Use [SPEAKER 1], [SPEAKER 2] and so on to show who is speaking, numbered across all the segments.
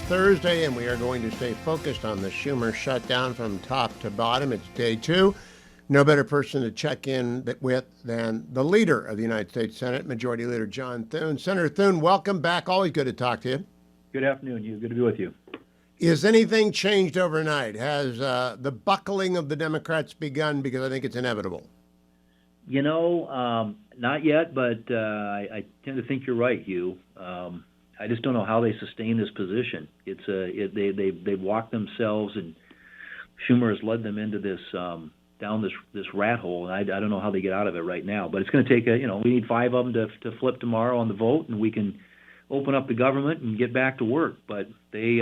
[SPEAKER 1] Thursday, and we are going to stay focused on the Schumer shutdown from top to bottom. It's day two. No better person to check in with than the leader of the United States Senate, Majority Leader John Thune. Senator Thune, welcome back. Always good to talk to you.
[SPEAKER 2] Good afternoon, Hugh. Good to be with you.
[SPEAKER 1] Is anything changed overnight? Has the buckling of the Democrats begun? Because I think it's inevitable.
[SPEAKER 2] Not yet, but I tend to think you're right, Hugh. I just don't know how they sustain this position. They've walked themselves, and Schumer has led them into this down this rat hole, and I don't know how they get out of it right now. But it's going to take we need 5 of them to flip tomorrow on the vote, and we can open up the government and get back to work. But they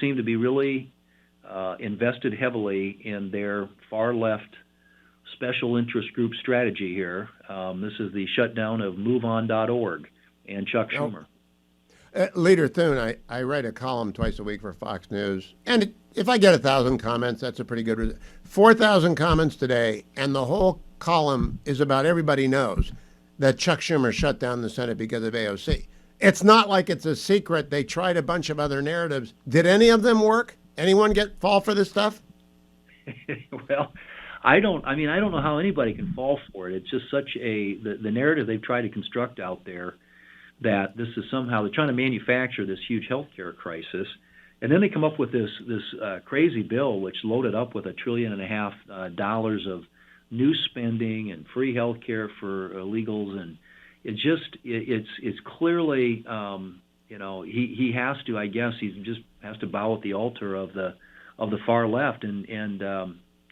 [SPEAKER 2] seem to be really invested heavily in their far left special interest group strategy here. This is the shutdown of MoveOn.org and Chuck Schumer.
[SPEAKER 1] Leader Thune, I write a column twice a week for Fox News, and if I get 1,000 comments, that's a pretty good result. 4,000 comments today, and the whole column is about everybody knows that Chuck Schumer shut down the Senate because of AOC. It's not like it's a secret. They tried a bunch of other narratives. Did any of them work? Anyone fall for this stuff?
[SPEAKER 2] Well, I don't know how anybody can fall for it. It's just such the narrative they've tried to construct out there that this is somehow they're trying to manufacture this huge healthcare crisis, and then they come up with this crazy bill which loaded up with $1.5 trillion of new spending and free healthcare for illegals, and it's clearly he has to, I guess he just has to bow at the altar of the far left, and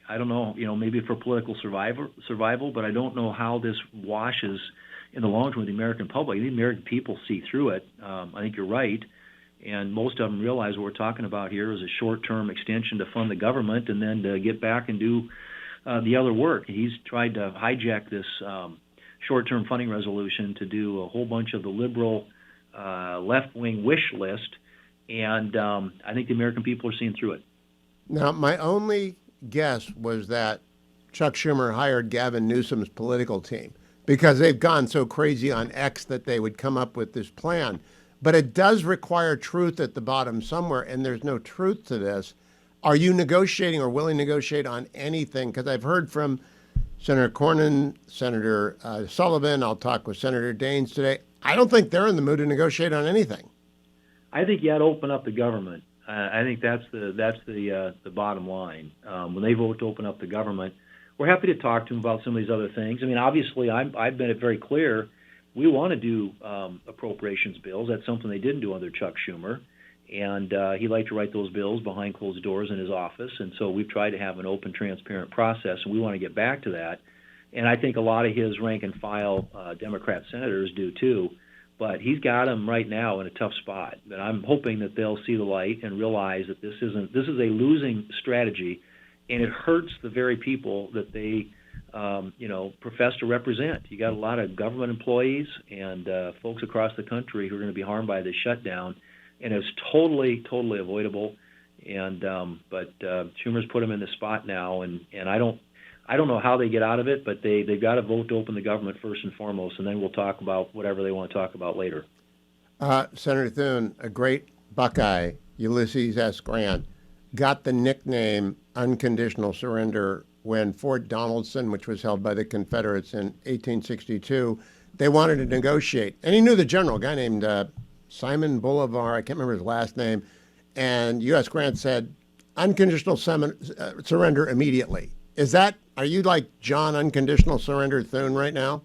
[SPEAKER 2] I don't know, maybe for political survival, but I don't know how this washes in the long term with the American public. The American people see through it. I think you're right, and most of them realize what we're talking about here is a short-term extension to fund the government and then to get back and do the other work. He's tried to hijack this short-term funding resolution to do a whole bunch of the liberal left-wing wish list, and I think the American people are seeing through it.
[SPEAKER 1] Now, my only guess was that Chuck Schumer hired Gavin Newsom's political team because they've gone so crazy on X that they would come up with this plan. But it does require truth at the bottom somewhere, and there's no truth to this. Are you negotiating or willing to negotiate on anything? Because I've heard from Senator Cornyn, Senator Sullivan. I'll talk with Senator Daines today. I don't think they're in the mood to negotiate on anything.
[SPEAKER 2] I think you ought to open up the government. I think that's the bottom line. When they vote to open up the government, we're happy to talk to them about some of these other things. I mean, obviously, I've been very clear. We want to do appropriations bills. That's something they didn't do under Chuck Schumer, and he liked to write those bills behind closed doors in his office. And so we've tried to have an open, transparent process, and we want to get back to that. And I think a lot of his rank and file Democrat senators do too. But he's got them right now in a tough spot. But I'm hoping that they'll see the light and realize that this is a losing strategy, and it hurts the very people that they profess to represent. You got a lot of government employees and folks across the country who are going to be harmed by this shutdown, and it's totally avoidable. And but Schumer's put them in this spot now, and I don't know how they get out of it, but they've got to vote to open the government first and foremost, and then we'll talk about whatever they want to talk about later.
[SPEAKER 1] Senator Thune, a great Buckeye, Ulysses S. Grant, got the nickname Unconditional Surrender when Fort Donelson, which was held by the Confederates in 1862, they wanted to negotiate. And he knew the general, a guy named Simon Bolivar, I can't remember his last name, and U.S. Grant said, unconditional surrender immediately. Are you like John Unconditional Surrender Thune right now?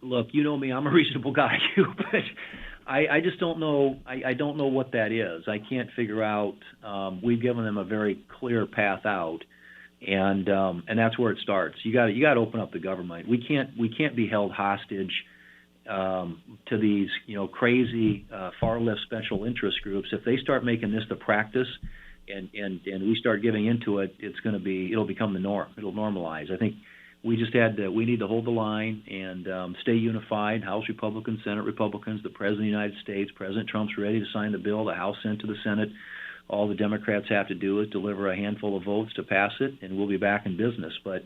[SPEAKER 2] Look, you know me, I'm a reasonable guy, but I just don't know. I don't know what that is. I can't figure out. We've given them a very clear path out, and that's where it starts. You got to open up the government. We can't be held hostage to these crazy far left special interest groups. If they start making this the practice, and we start giving into it, it'll become the norm. It'll normalize. I think we need to hold the line and stay unified. House Republicans, Senate Republicans, the President of the United States, President Trump's ready to sign the bill. The House sent to the Senate. All the Democrats have to do is deliver a handful of votes to pass it, and we'll be back in business. But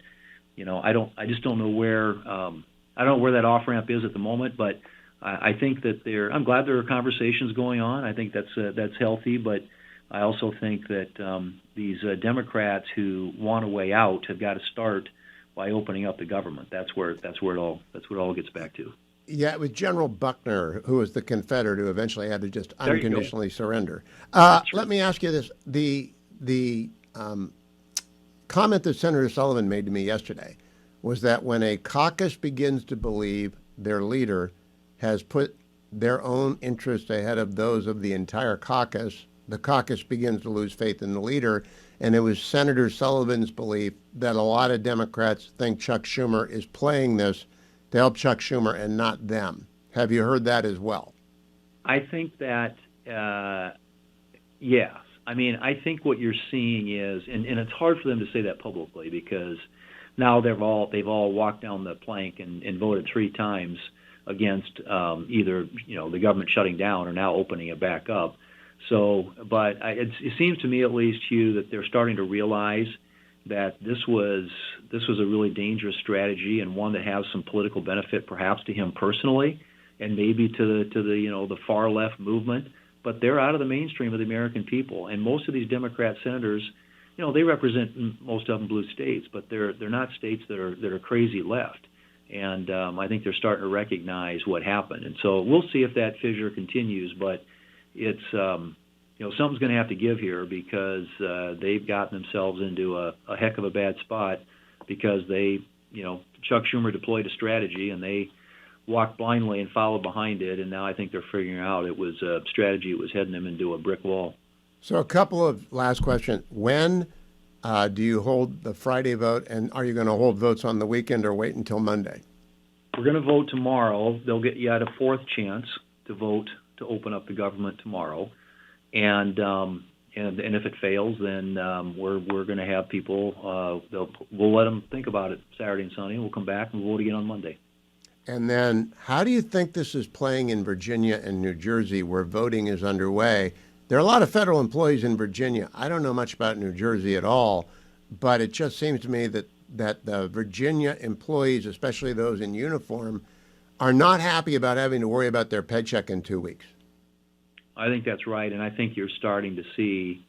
[SPEAKER 2] I just don't know where I don't know where that off ramp is at the moment. But I think that I'm glad there are conversations going on. I think that's healthy, but I also think that these Democrats who want a way out have got to start by opening up the government. That's where it all gets back to.
[SPEAKER 1] Yeah, it was General Buckner, who was the Confederate, who eventually had to just
[SPEAKER 2] There you go.
[SPEAKER 1] unconditionally surrender.
[SPEAKER 2] That's
[SPEAKER 1] Let
[SPEAKER 2] right.
[SPEAKER 1] me ask you this: the comment that Senator Sullivan made to me yesterday was that when a caucus begins to believe their leader has put their own interests ahead of those of the entire caucus, the caucus begins to lose faith in the leader. And it was Senator Sullivan's belief that a lot of Democrats think Chuck Schumer is playing this to help Chuck Schumer and not them. Have you heard that as well?
[SPEAKER 2] I think that yes. I mean, I think what you're seeing is, and it's hard for them to say that publicly because now they've all walked down the plank and voted 3 times against either the government shutting down or now opening it back up. So, but it seems to me at least, Hugh, that they're starting to realize that this was a really dangerous strategy and one that has some political benefit, perhaps to him personally, and maybe to the far left movement. But they're out of the mainstream of the American people, and most of these Democrat senators, they represent most of them blue states, but they're not states that are crazy left. And I think they're starting to recognize what happened, and so we'll see if that fissure continues. But it's something's going to have to give here because they've gotten themselves into a heck of a bad spot because Chuck Schumer deployed a strategy and they walked blindly and followed behind it, and now I think they're figuring out it was a strategy that was heading them into a brick wall.
[SPEAKER 1] So a couple of last questions. When do you hold the Friday vote, and are you going to hold votes on the weekend or wait until Monday?
[SPEAKER 2] We're going to vote tomorrow. They'll get you at a 4th chance to vote to open up the government tomorrow, and if it fails, then we're going to have people. We'll let them think about it Saturday and Sunday, and we'll come back and we'll vote again on Monday.
[SPEAKER 1] And then, how do you think this is playing in Virginia and New Jersey, where voting is underway? There are a lot of federal employees in Virginia. I don't know much about New Jersey at all, but it just seems to me that the Virginia employees, especially those in uniform, are not happy about having to worry about their paycheck in 2 weeks.
[SPEAKER 2] I think that's right, and I think you're starting to see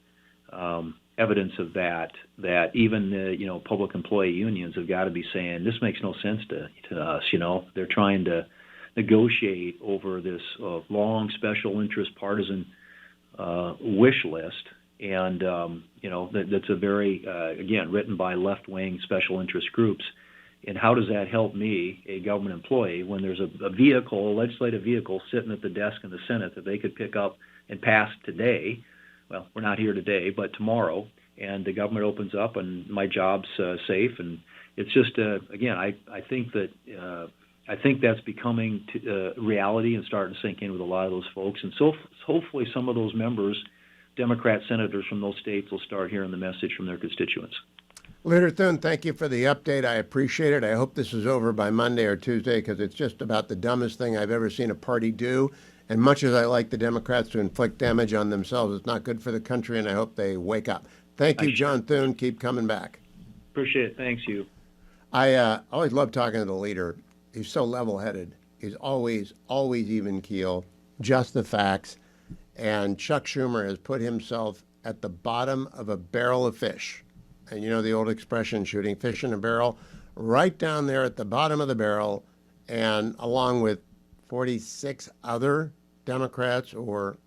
[SPEAKER 2] evidence of that even the public employee unions have got to be saying this makes no sense to us. They're trying to negotiate over this long special interest partisan wish list, and that's a very again written by left-wing special interest groups. And how does that help me, a government employee, when there's a legislative vehicle sitting at the desk in the Senate that they could pick up and pass today? Well, we're not here today, but tomorrow, and the government opens up and my job's safe. And it's just, again, I think that's becoming reality and starting to sink in with a lot of those folks. And so hopefully some of those members, Democrat senators from those states, will start hearing the message from their constituents.
[SPEAKER 1] Leader Thune, thank you for the update. I appreciate it. I hope this is over by Monday or Tuesday because it's just about the dumbest thing I've ever seen a party do. And much as I like the Democrats to inflict damage on themselves, it's not good for the country, and I hope they wake up. Thank you, John Thune. Keep coming back.
[SPEAKER 2] Appreciate it. Thanks, Hugh.
[SPEAKER 1] I always love talking to the leader. He's so level-headed. He's always even keel, just the facts. And Chuck Schumer has put himself at the bottom of a barrel of fish. And you know the old expression, shooting fish in a barrel, right down there at the bottom of the barrel, and along with 46 other Democrats, or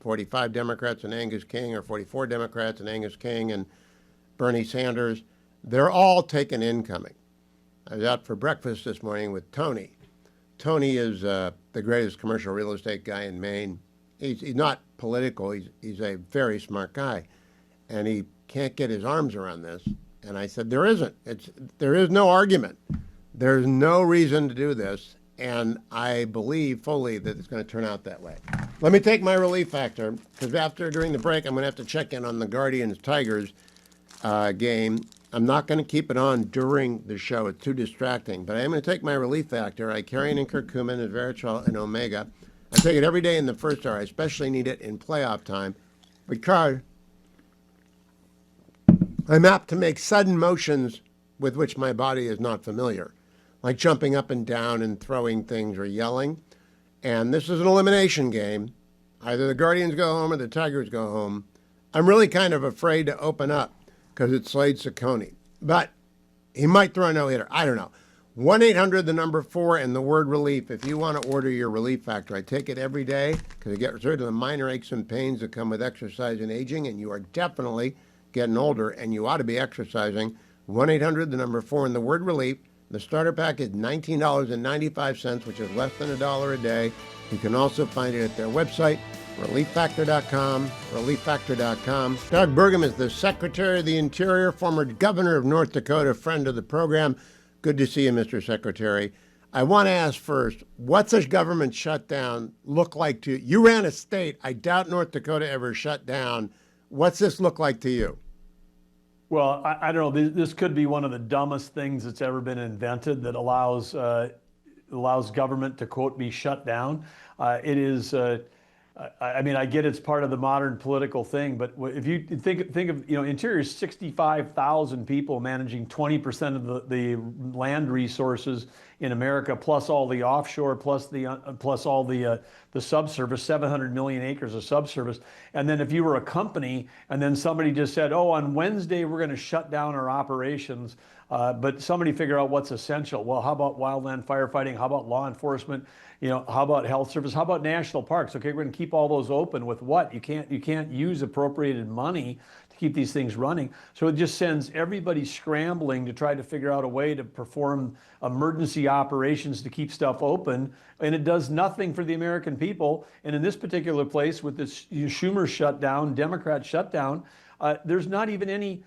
[SPEAKER 1] 45 Democrats and Angus King, or 44 Democrats and Angus King and Bernie Sanders, they're all taken incoming. I was out for breakfast this morning with Tony. Tony is the greatest commercial real estate guy in Maine. He's not political. He's a very smart guy, and he can't get his arms around this. And I said, there isn't. There is no argument. There's no reason to do this, and I believe fully that it's going to turn out that way. Let me take my relief factor, because during the break, I'm going to have to check in on the Guardians-Tigers game. I'm not going to keep it on during the show. It's too distracting. But I am going to take my relief factor. I carry it in curcumin, resveratrol, and omega. I take it every day in the first hour. I especially need it in playoff time because I'm apt to make sudden motions with which my body is not familiar, like jumping up and down and throwing things or yelling. and this is an elimination game. Either the Guardians go home or the Tigers go home. I'm really kind of afraid to open up because it's Slade Ciccone. But he might throw a no-hitter. I don't know. 1-800, the number 4, and the word relief. If you want to order your Relief Factor, I take it every day because it gets rid of the minor aches and pains that come with exercise and aging, and you are definitely getting older, and you ought to be exercising. 1-800, the number 4, and the word relief. The starter pack is $19.95, which is less than $1 a day. You can also find it at their website, relieffactor.com, relieffactor.com. Doug Burgum is the Secretary of the Interior, former governor of North Dakota, friend of the program. Good to see you, Mr. Secretary. I want to ask first, what's a government shutdown look like to you? You ran a state. I doubt North Dakota ever shut down. What's this look like to you?
[SPEAKER 3] Well, I don't know. This could be one of the dumbest things that's ever been invented that allows government to, quote, be shut down. It is. I mean, I get it's part of the modern political thing, but if you think of, Interior is 65,000 people managing 20% of the land resources in America, plus all the offshore, plus all the subsurface, 700 million acres of subsurface. And then if you were a company and then somebody just said, oh, on Wednesday we're going to shut down our operations, but somebody figure out what's essential. Well, how about wildland firefighting? How about law enforcement? How about health service? How about national parks? Okay, we're going to keep all those open with what? You can't use appropriated money to keep these things running. So it just sends everybody scrambling to try to figure out a way to perform emergency operations to keep stuff open, and it does nothing for the American people. And in this particular place, with this Schumer shutdown, Democrat shutdown, there's not even any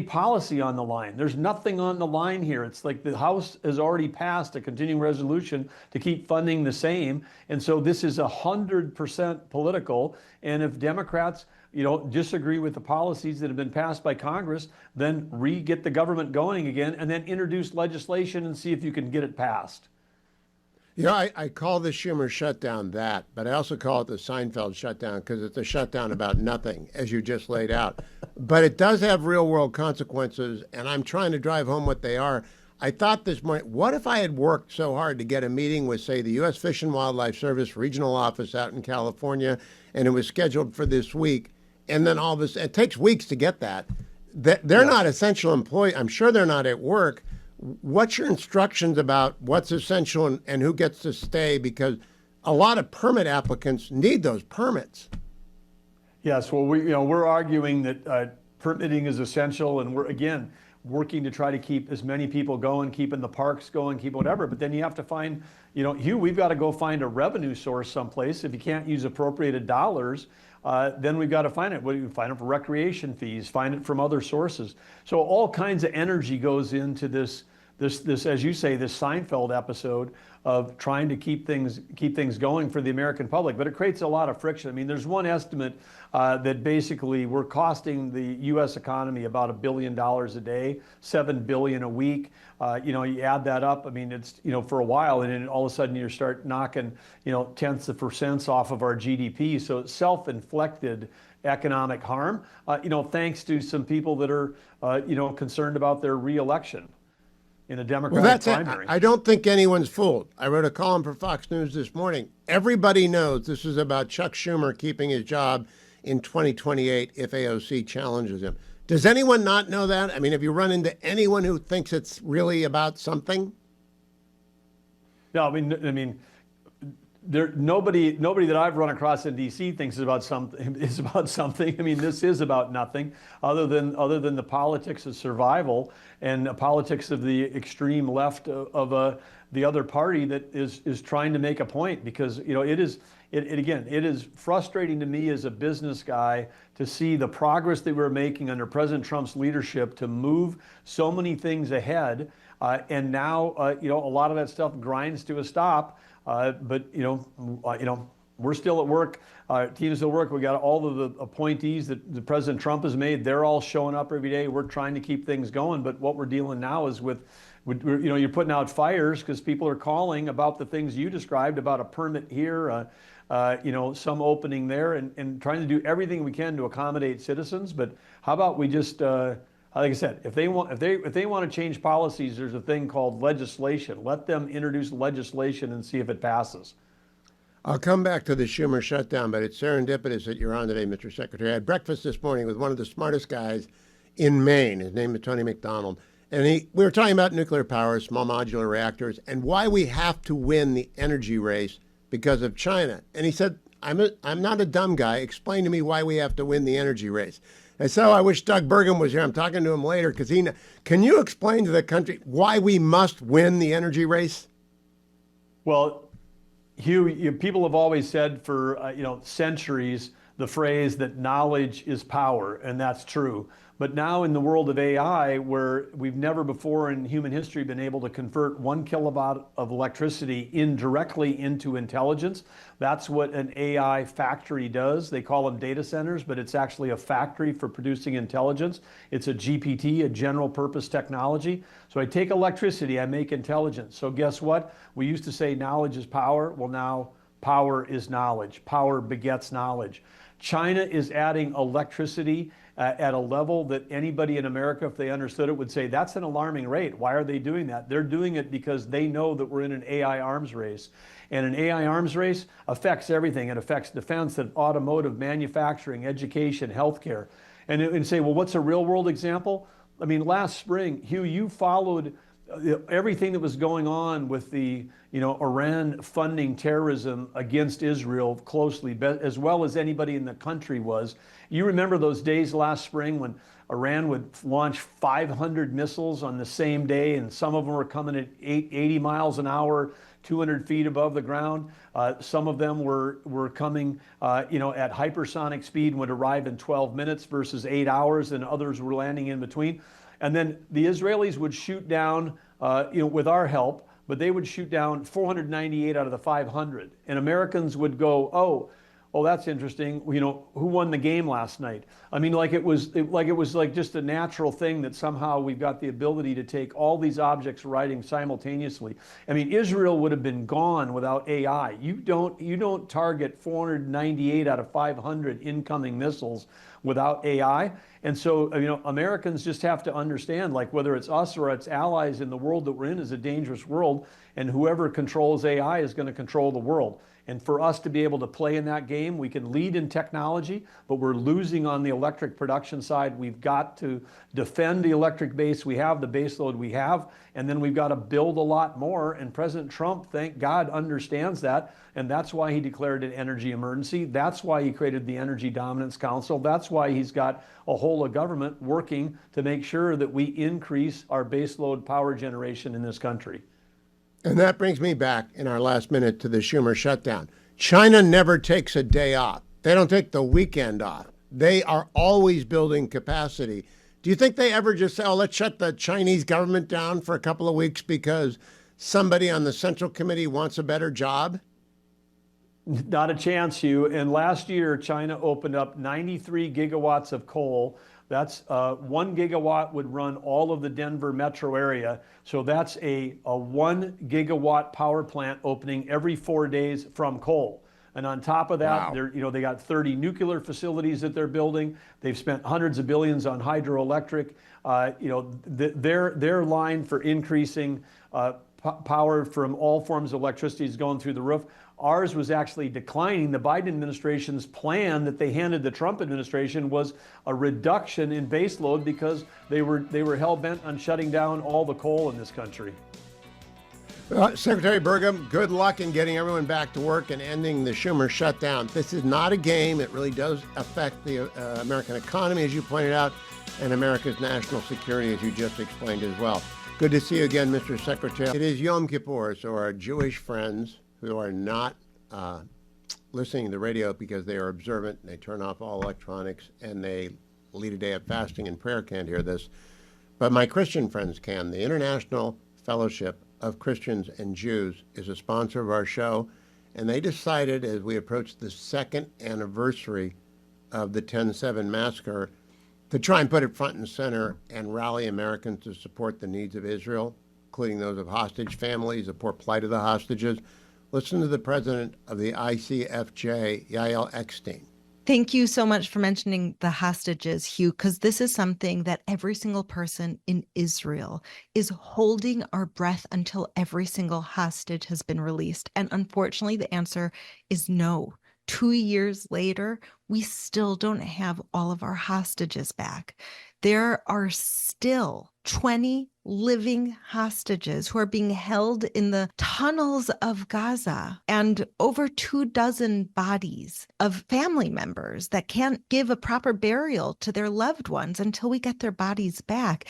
[SPEAKER 3] policy on the line. There's nothing on the line here. It's like the House has already passed a continuing resolution to keep funding the same. And so this is 100% political. And if Democrats, disagree with the policies that have been passed by Congress, then get the government going again and then introduce legislation and see if you can get it passed.
[SPEAKER 1] I call the Schumer shutdown that, but I also call it the Seinfeld shutdown because it's a shutdown about nothing, as you just laid out. But it does have real-world consequences, and I'm trying to drive home what they are. I thought this morning, what if I had worked so hard to get a meeting with, say, the U.S. Fish and Wildlife Service regional office out in California, and it was scheduled for this week, and then all this, it takes weeks to get that. They're not essential employees. I'm sure they're not at work. What's your instructions about what's essential and who gets to stay? Because a lot of permit applicants need those permits.
[SPEAKER 3] Yes, well, we're arguing that permitting is essential, and we're again working to try to keep as many people going, keeping the parks going, keep whatever. But then you have to find, Hugh, we've got to go find a revenue source someplace. If you can't use appropriated dollars, then we've got to find it. What do you find it for? Recreation fees, find it from other sources. So all kinds of energy goes into this, as you say, this Seinfeld episode of trying to keep things going for the American public. But it creates a lot of friction. I mean, there's one estimate that basically we're costing the U.S. economy about $1 billion a day, $7 billion a week. You add that up. I mean, it's for a while, and then all of a sudden you start knocking tenths of percents off of our GDP. So it's self-inflicted economic harm. Thanks to some people that are concerned about their reelection in a Democratic primary.
[SPEAKER 1] I don't think anyone's fooled. I wrote a column for Fox News this morning. Everybody knows this is about Chuck Schumer keeping his job in 2028 if AOC challenges him. Does anyone not know that? I mean, have you run into anyone who thinks it's really about something?
[SPEAKER 3] No, I mean, nobody that I've run across in D.C. thinks it's about something. I mean, this is about nothing other than the politics of survival and the politics of the extreme left of the other party that is trying to make a point. Because it is frustrating to me as a business guy to see the progress that we're making under President Trump's leadership to move so many things ahead, and now a lot of that stuff grinds to a stop. But we're still at work. Teams still work. We got all of the appointees that President Trump has made. They're all showing up every day. We're trying to keep things going. But what we're dealing now is with you're putting out fires because people are calling about the things you described about a permit here, some opening there, and trying to do everything we can to accommodate citizens. But how about we just like I said, if they want to change policies, there's a thing called legislation. Let them introduce legislation and see if it passes.
[SPEAKER 1] I'll come back to the Schumer shutdown, but it's serendipitous that you're on today, Mr. Secretary. I had breakfast this morning with one of the smartest guys in Maine. His name is Tony McDonald. And we were talking about nuclear power, small modular reactors, and why we have to win the energy race because of China. And he said, I'm not a dumb guy. Explain to me why we have to win the energy race. And so I wish Doug Burgum was here. I'm talking to him later because can you explain to the country why we must win the energy race?
[SPEAKER 3] Well, Hugh, people have always said for centuries the phrase that knowledge is power, and that's true. But now in the world of AI, where we've never before in human history been able to convert 1 kilowatt of electricity indirectly into intelligence, that's what an AI factory does. They call them data centers, but it's actually a factory for producing intelligence. It's a GPT, a general purpose technology. So I take electricity, I make intelligence. So guess what? We used to say knowledge is power. Well, now power is knowledge. Power begets knowledge. China is adding electricity at a level that anybody in America, if they understood it, would say that's an alarming rate. Why are they doing that? They're doing it because they know that we're in an AI arms race. And an AI arms race affects everything. It affects defense, and automotive, manufacturing, education, healthcare. And say, well, what's a real world example? I mean, last spring, Hugh, you followed everything that was going on with the Iran funding terrorism against Israel closely, as well as anybody in the country was. You remember those days last spring when Iran would launch 500 missiles on the same day, and some of them were coming at 80 miles an hour, 200 feet above the ground. Some of them were coming at hypersonic speed and would arrive in 12 minutes versus 8 hours, and others were landing in between. And then the Israelis would shoot down, with our help, but they would shoot down 498 out of the 500. And Americans would go, oh, that's interesting. Who won the game last night? I mean, like it was just a natural thing that somehow we've got the ability to take all these objects riding simultaneously. I mean, Israel would have been gone without AI. You don't target 498 out of 500 incoming missiles without AI. And so, Americans just have to understand, like whether it's us or its allies in the world that we're in is a dangerous world, and whoever controls AI is going to control the world. And for us to be able to play in that game, we can lead in technology, but we're losing on the electric production side. We've got to defend the electric base we have, the base load we have, and then we've got to build a lot more. And President Trump, thank God, understands that. And that's why he declared an energy emergency. That's why he created the Energy Dominance Council. That's why he's got a whole of government working to make sure that we increase our base load power generation in this country.
[SPEAKER 1] And that brings me back in our last minute to the Schumer shutdown. China never takes a day off. They don't take the weekend off. They are always building capacity. Do you think they ever just say, oh, let's shut the Chinese government down for a couple of weeks because somebody on the Central Committee wants a better job?
[SPEAKER 3] Not a chance, Hugh. And last year, China opened up 93 gigawatts of coal. That's 1 gigawatt would run all of the Denver metro area. So that's a 1 gigawatt power plant opening every 4 days from coal. And on top of that,
[SPEAKER 1] wow.
[SPEAKER 3] They got 30 nuclear facilities that they're building. They've spent hundreds of billions on hydroelectric. Their line for increasing power from all forms of electricity is going through the roof. Ours was actually declining. The Biden administration's plan that they handed the Trump administration was a reduction in baseload because they were hell-bent on shutting down all the coal in this country.
[SPEAKER 1] Secretary Burgum, good luck in getting everyone back to work and ending the Schumer shutdown. This is not a game. It really does affect the American economy, as you pointed out, and America's national security, as you just explained as well. Good to see you again, Mr. Secretary. It is Yom Kippur, so our Jewish friends who are not listening to the radio because they are observant, and they turn off all electronics, and they lead a day of fasting and prayer can't hear this. But my Christian friends can. The International Fellowship of Christians and Jews is a sponsor of our show, and they decided as we approach the second anniversary of the 10/7 massacre to try and put it front and center and rally Americans to support the needs of Israel, including those of hostage families, the poor plight of the hostages. Listen to the president of the ICFJ, Yael Eckstein.
[SPEAKER 4] Thank you so much for mentioning the hostages, Hugh, because this is something that every single person in Israel is holding our breath until every single hostage has been released. And unfortunately, the answer is no. 2 years later, we still don't have all of our hostages back. There are still 20 living hostages who are being held in the tunnels of Gaza, and over 24 bodies of family members that can't give a proper burial to their loved ones until we get their bodies back.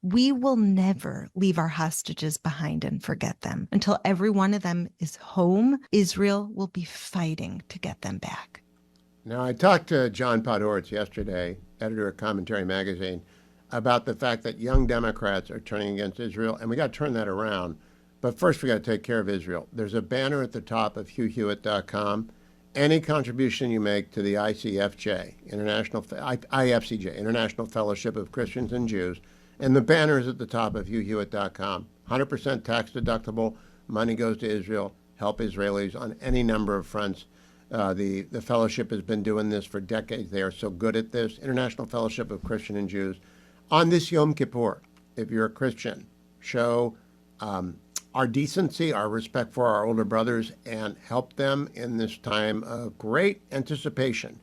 [SPEAKER 4] We will never leave our hostages behind and forget them. Until every one of them is home, Israel will be fighting to get them back.
[SPEAKER 1] Now, I talked to John Podhoretz yesterday, editor of Commentary Magazine, about the fact that young Democrats are turning against Israel, and we got to turn that around. But first, we got to take care of Israel. There's a banner at the top of HughHewitt.com. Any contribution you make to the ICFJ, IFCJ, International Fellowship of Christians and Jews, and the banner is at the top of HughHewitt.com. 100% tax deductible. Money goes to Israel. Help Israelis on any number of fronts. The fellowship has been doing this for decades. They are so good at this. International Fellowship of Christian and Jews. On this Yom Kippur, if you're a Christian, show our decency, our respect for our older brothers, and help them in this time of great anticipation.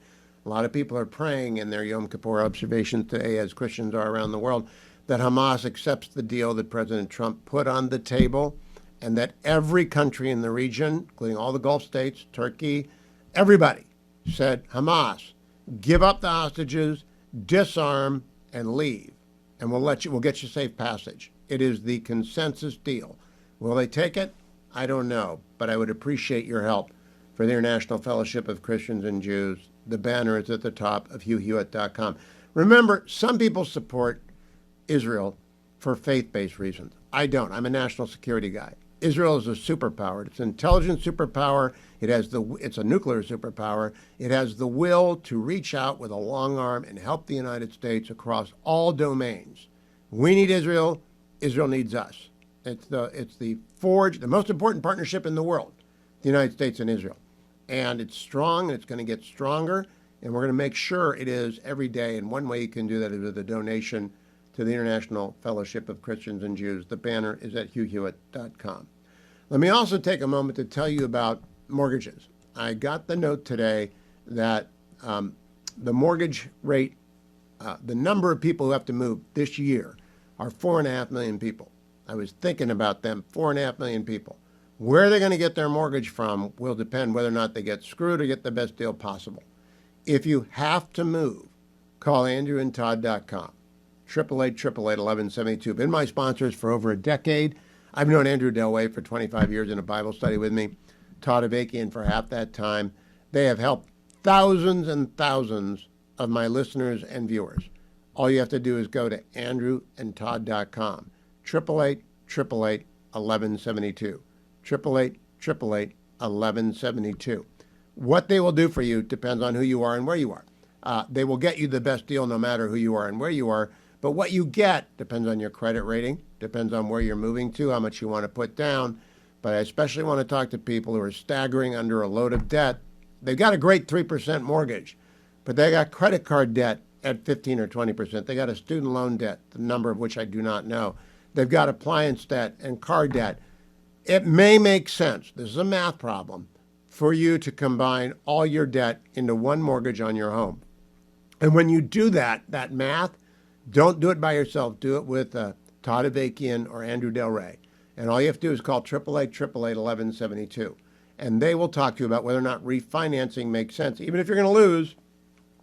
[SPEAKER 1] A lot of people are praying in their Yom Kippur observations today, as Christians are around the world, that Hamas accepts the deal that President Trump put on the table, and that every country in the region, including all the Gulf states, Turkey, everybody said, Hamas, give up the hostages, disarm, and leave, and we'll get you safe passage. It is the consensus deal. Will they take it? I don't know, but I would appreciate your help for the International Fellowship of Christians and Jews. The banner is at the top of HughHewitt.com. Remember, some people support Israel for faith-based reasons. I don't. I'm a national security guy. Israel is a superpower. It's an intelligent superpower. It's a nuclear superpower. It has the will to reach out with a long arm and help the United States across all domains. We need Israel. Israel needs us. It's the most important partnership in the world, the United States and Israel. And it's strong, and it's going to get stronger, and we're going to make sure it is every day. And one way you can do that is with a donation to the International Fellowship of Christians and Jews. The banner is at HughHewitt.com. Let me also take a moment to tell you about mortgages. I got the note today that the mortgage rate, the number of people who have to move this year are 4.5 million people. I was thinking about them, 4.5 million people. Where they're going to get their mortgage from will depend whether or not they get screwed or get the best deal possible. If you have to move, call AndrewandTodd.com. 888-888-1172. Been my sponsors for over a decade. I've known Andrew Delway for 25 years in a Bible study with me. Todd Avakian for half that time. They have helped thousands and thousands of my listeners and viewers. All you have to do is go to AndrewandTodd.com. 888-888-1172. 888-888-1172. What they will do for you depends on who you are and where you are. They will get you the best deal no matter who you are and where you are. But what you get depends on your credit rating, depends on where you're moving to, how much you want to put down. But I especially want to talk to people who are staggering under a load of debt. They've got a great 3% mortgage, but they got credit card debt at 15 or 20%. They got a student loan debt, the number of which I do not know. They've got appliance debt and car debt. It may make sense, this is a math problem, for you to combine all your debt into one mortgage on your home. And when you do that math, don't do it by yourself. Do it with Todd Avakian or Andrew Del Rey. And all you have to do is call 888-888-1172. And they will talk to you about whether or not refinancing makes sense. Even if you're going to lose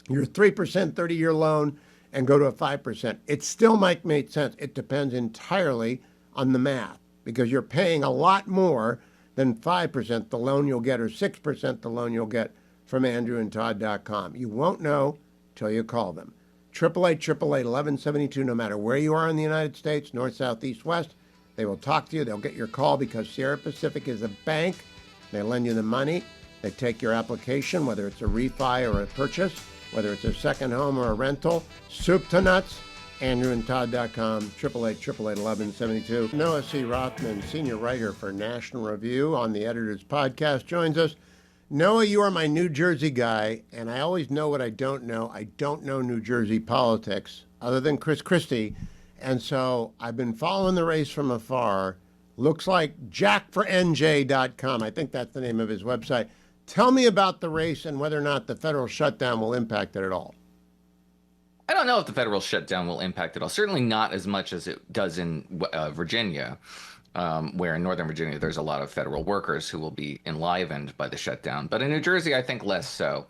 [SPEAKER 1] your 3% 30-year loan and go to a 5%, it still might make sense. It depends entirely on the math, because you're paying a lot more than 5% the loan you'll get, or 6% the loan you'll get from AndrewandTodd.com. You won't know till you call them. 888-888-1172, no matter where you are in the United States, north, south, east, west. They will talk to you. They'll get your call, because Sierra Pacific is a bank. They lend you the money. They take your application, whether it's a refi or a purchase, whether it's a second home or a rental. Soup to nuts. AndrewandTodd.com, 888-888-1172. Noah C. Rothman, senior writer for National Review on the Editor's Podcast, joins us. Noah, you are my New Jersey guy, and I always know what I don't know. I don't know New Jersey politics other than Chris Christie. And so I've been following the race from afar. Looks like jackfornj.com. I think that's the name of his website. Tell me about the race and whether or not the federal shutdown will impact it at all.
[SPEAKER 5] I don't know if the federal shutdown will impact it all. Certainly not as much as it does in Virginia, where in Northern Virginia there's a lot of federal workers who will be enlivened by the shutdown. But in New Jersey, I think less so.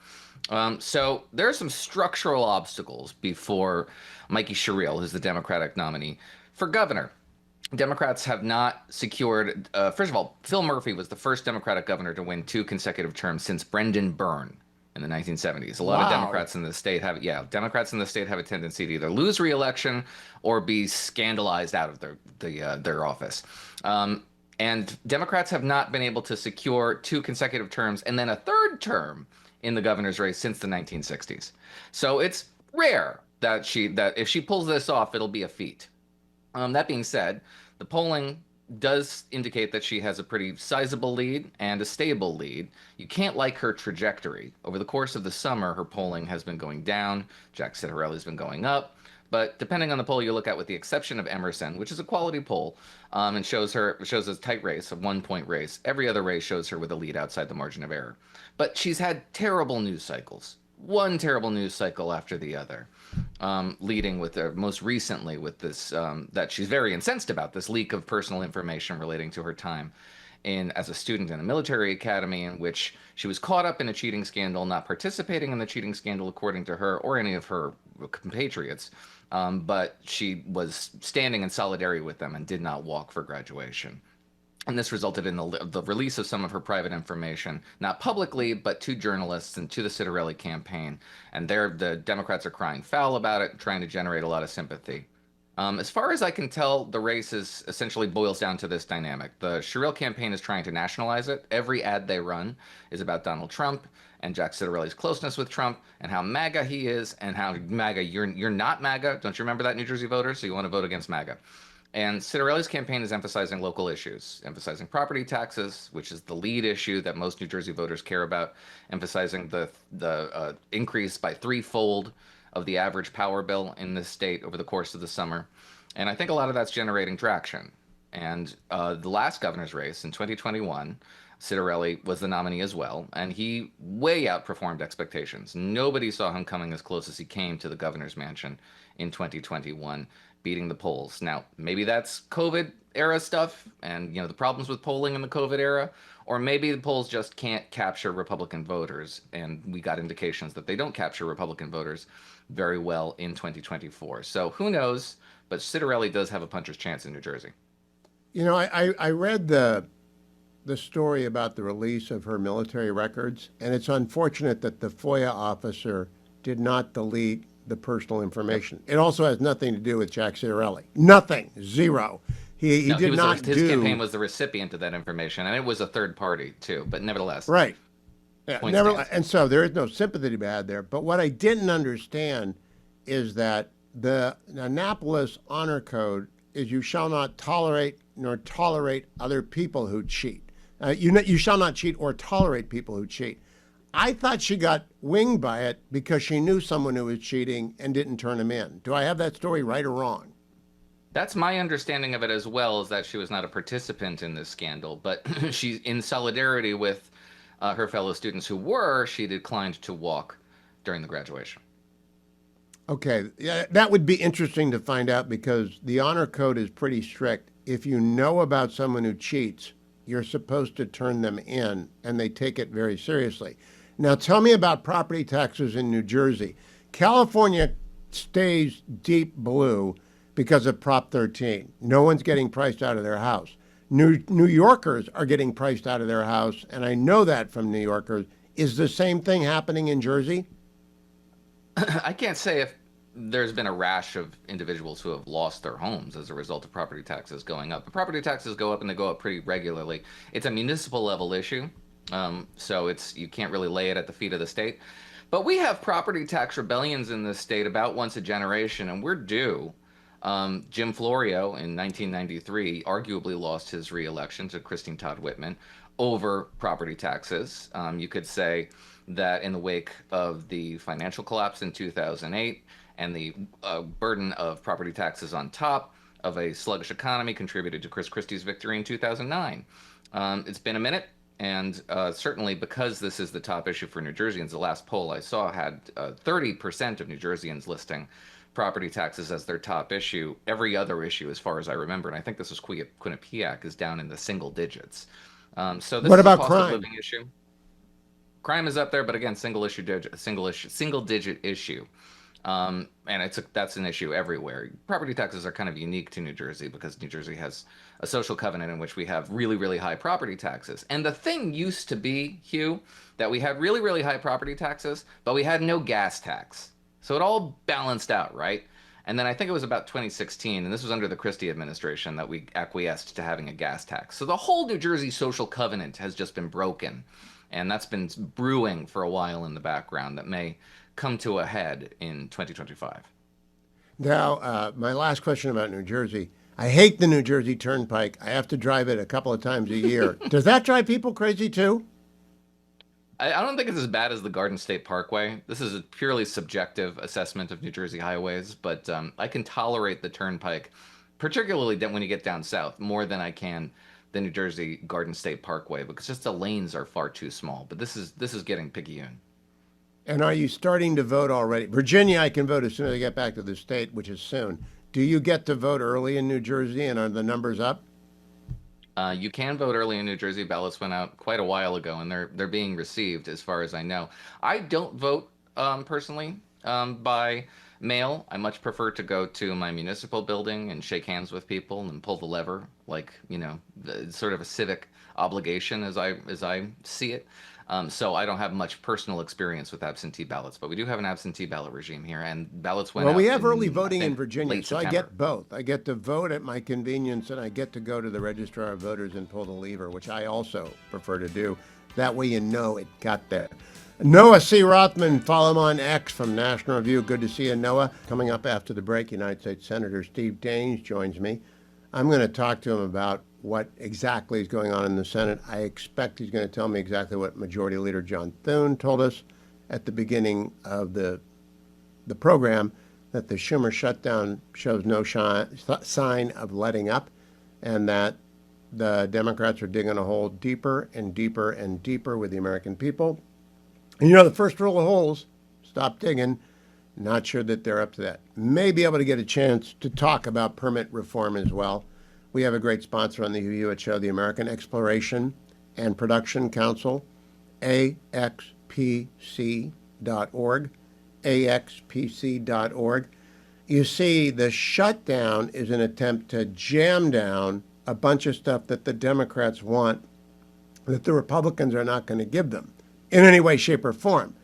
[SPEAKER 5] So there are some structural obstacles before Mikey Sherrill, who's the Democratic nominee for governor. Democrats have not secured, first of all, Phil Murphy was the first Democratic governor to win 2 consecutive terms since Brendan Byrne in the 1970s. A lot of Democrats in the state have, Democrats in the state have a tendency to either lose re-election or be scandalized out of their office. And Democrats have not been able to secure 2 consecutive terms and then a 3rd term in the governor's race since the 1960s. So it's rare that if she pulls this off, it'll be a feat. That being said, the polling does indicate that she has a pretty sizable lead and a stable lead. You can't like her trajectory. Over the course of the summer, her polling has been going down. Jack Ciattarelli's been going up. But depending on the poll you look at, with the exception of Emerson, which is a quality poll, and shows a tight race, a 1-point race, every other race shows her with a lead outside the margin of error. But she's had terrible news cycles. One terrible news cycle after the other, leading with most recently with this that she's very incensed about, this leak of personal information relating to her time as a student in a military academy, in which she was caught up in a cheating scandal, not participating in the cheating scandal according to her or any of her compatriots, but she was standing in solidarity with them and did not walk for graduation. And this resulted in the release of some of her private information, not publicly, but to journalists and to the Ciattarelli campaign. And the Democrats are crying foul about it, trying to generate a lot of sympathy. As far as I can tell, the race essentially boils down to this dynamic. The Sherrill campaign is trying to nationalize it. Every ad they run is about Donald Trump and Jack Ciattarelli's closeness with Trump and how MAGA he is, and how MAGA, you're not MAGA. Don't you remember that, New Jersey voters? So you want to vote against MAGA. And Ciattarelli's campaign is emphasizing local issues, emphasizing property taxes, which is the lead issue that most New Jersey voters care about, emphasizing the increase by 3-fold of the average power bill in this state over the course of the summer. And I think a lot of that's generating traction. And the last governor's race in 2021, Ciattarelli was the nominee as well, and he way outperformed expectations. Nobody saw him coming as close as he came to the governor's mansion in 2021, beating the polls. Now, maybe that's COVID era stuff and the problems with polling in the COVID era, or maybe the polls just can't capture Republican voters, and we got indications that they don't capture Republican voters very well in 2024. So who knows, but Ciattarelli does have a puncher's chance in New Jersey.
[SPEAKER 1] I read the story about the release of her military records, and it's unfortunate that the FOIA officer did not delete the personal information. It also has nothing to do with Jack Ciattarelli. Nothing. Zero. He did not do...
[SPEAKER 5] His campaign was the recipient of that information, and it was a third party, too, but nevertheless.
[SPEAKER 1] Right. Yeah, and so there is no sympathy to be had there. But what I didn't understand is that the Annapolis Honor Code is you shall not tolerate nor tolerate other people who cheat. You shall not cheat or tolerate people who cheat. I thought she got winged by it because she knew someone who was cheating and didn't turn him in. Do I have that story right or wrong?
[SPEAKER 5] That's my understanding of it as well, is that she was not a participant in this scandal, but she's in solidarity with her fellow students who were. She declined to walk during the graduation.
[SPEAKER 1] Okay, yeah, that would be interesting to find out, because the honor code is pretty strict. If you know about someone who cheats, you're supposed to turn them in, and they take it very seriously. Now, tell me about property taxes in New Jersey. California stays deep blue because of Prop 13. No one's getting priced out of their house. New Yorkers are getting priced out of their house, and I know that from New Yorkers. Is the same thing happening in Jersey?
[SPEAKER 5] I can't say if there's been a rash of individuals who have lost their homes as a result of property taxes going up. But property taxes go up, and they go up pretty regularly. It's a municipal level issue, so you can't really lay it at the feet of the state. But we have property tax rebellions in this state about once a generation, and we're due. Jim Florio in 1993 arguably lost his re-election to Christine Todd Whitman over property taxes. You could say that in the wake of the financial collapse in 2008 and the burden of property taxes on top of a sluggish economy contributed to Chris Christie's victory in 2009. It's been a minute. And certainly because this is the top issue for New Jerseyans, the last poll I saw had 30% of New Jerseyans listing property taxes as their top issue. Every other issue, as far as I remember, and I think this was Quinnipiac, is down in the single digits. So this
[SPEAKER 1] What
[SPEAKER 5] is a
[SPEAKER 1] about
[SPEAKER 5] cost
[SPEAKER 1] crime?
[SPEAKER 5] of living issue. Crime is up there, but again, single digit issue. And that's an issue everywhere. Property taxes are kind of unique to New Jersey because New Jersey has a social covenant in which we have really, really high property taxes. And the thing used to be, Hugh, that we had really, really high property taxes, but we had no gas tax. So it all balanced out, right? And then I think it was about 2016, and this was under the Christie administration, that we acquiesced to having a gas tax. So the whole New Jersey social covenant has just been broken. And that's been brewing for a while in the background that may come to a head in 2025.
[SPEAKER 1] Now, my last question about New Jersey. I hate the New Jersey Turnpike. I have to drive it a couple of times a year. Does that drive people crazy too?
[SPEAKER 5] I don't think it's as bad as the Garden State Parkway. This is a purely subjective assessment of New Jersey highways, but I can tolerate the Turnpike, particularly when you get down south, more than I can the New Jersey Garden State Parkway, because just the lanes are far too small. But this is getting picayune.
[SPEAKER 1] And are you starting to vote already? Virginia, I can vote as soon as I get back to the state, which is soon. Do you get to vote early in New Jersey, and are the numbers up?
[SPEAKER 5] You can vote early in New Jersey. Ballots went out quite a while ago, and they're being received, as far as I know. I don't vote personally by mail. I much prefer to go to my municipal building and shake hands with people and pull the lever, like sort of a civic obligation as I see it. So I don't have much personal experience with absentee ballots, but we do have an absentee ballot regime here, and ballots went out.
[SPEAKER 1] Well, we have early voting in Virginia,
[SPEAKER 5] late
[SPEAKER 1] so I
[SPEAKER 5] September.
[SPEAKER 1] get both. I get to vote at my convenience, and I get to go to the registrar of voters and pull the lever, which I also prefer to do. That way you know it got there. Noah C. Rothman, follow him on X from National Review. Good to see you, Noah. Coming up after the break, United States Senator Steve Daines joins me. I'm going to talk to him about what exactly is going on in the Senate. I expect he's going to tell me exactly what Majority Leader John Thune told us at the beginning of the program, that the Schumer shutdown shows no sign of letting up, and that the Democrats are digging a hole deeper and deeper and deeper with the American people. And the first rule of holes, stop digging. Not sure that they're up to that. May be able to get a chance to talk about permit reform as well. We have a great sponsor on the Hugh Hewitt Show, the American Exploration and Production Council, axpc.org, axpc.org. You see, the shutdown is an attempt to jam down a bunch of stuff that the Democrats want that the Republicans are not going to give them in any way, shape, or form.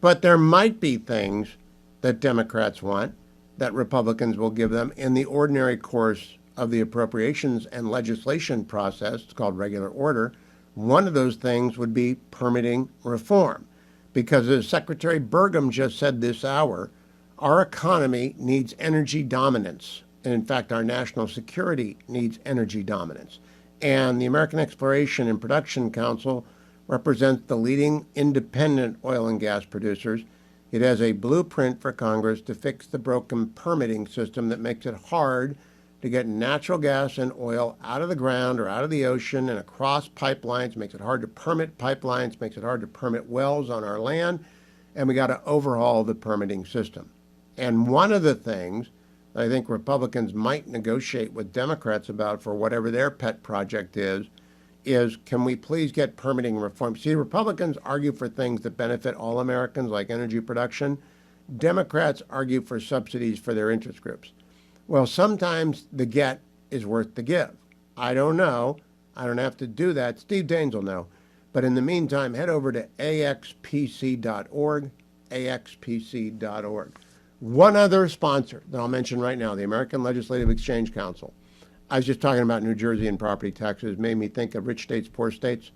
[SPEAKER 1] But there might be things that Democrats want that Republicans will give them in the ordinary course of the appropriations and legislation process. It's called regular order. One of those things would be permitting reform, because as Secretary Burgum just said this hour, our economy needs energy dominance. And in fact, our national security needs energy dominance. And the American Exploration and Production Council represents the leading independent oil and gas producers. It has a blueprint for Congress to fix the broken permitting system that makes it hard to get natural gas and oil out of the ground or out of the ocean and across pipelines, makes it hard to permit pipelines, makes it hard to permit wells on our land, and we got to overhaul the permitting system. And one of the things that I think Republicans might negotiate with Democrats about for whatever their pet project is can we please get permitting reform? See, Republicans argue for things that benefit all Americans, like energy production. Democrats argue for subsidies for their interest groups. Well, sometimes the get is worth the give. I don't know. I don't have to do that. Steve Daines will know. But in the meantime, head over to axpc.org, axpc.org. One other sponsor that I'll mention right now, the American Legislative Exchange Council. I was just talking about New Jersey and property taxes. Made me think of Rich States, Poor States,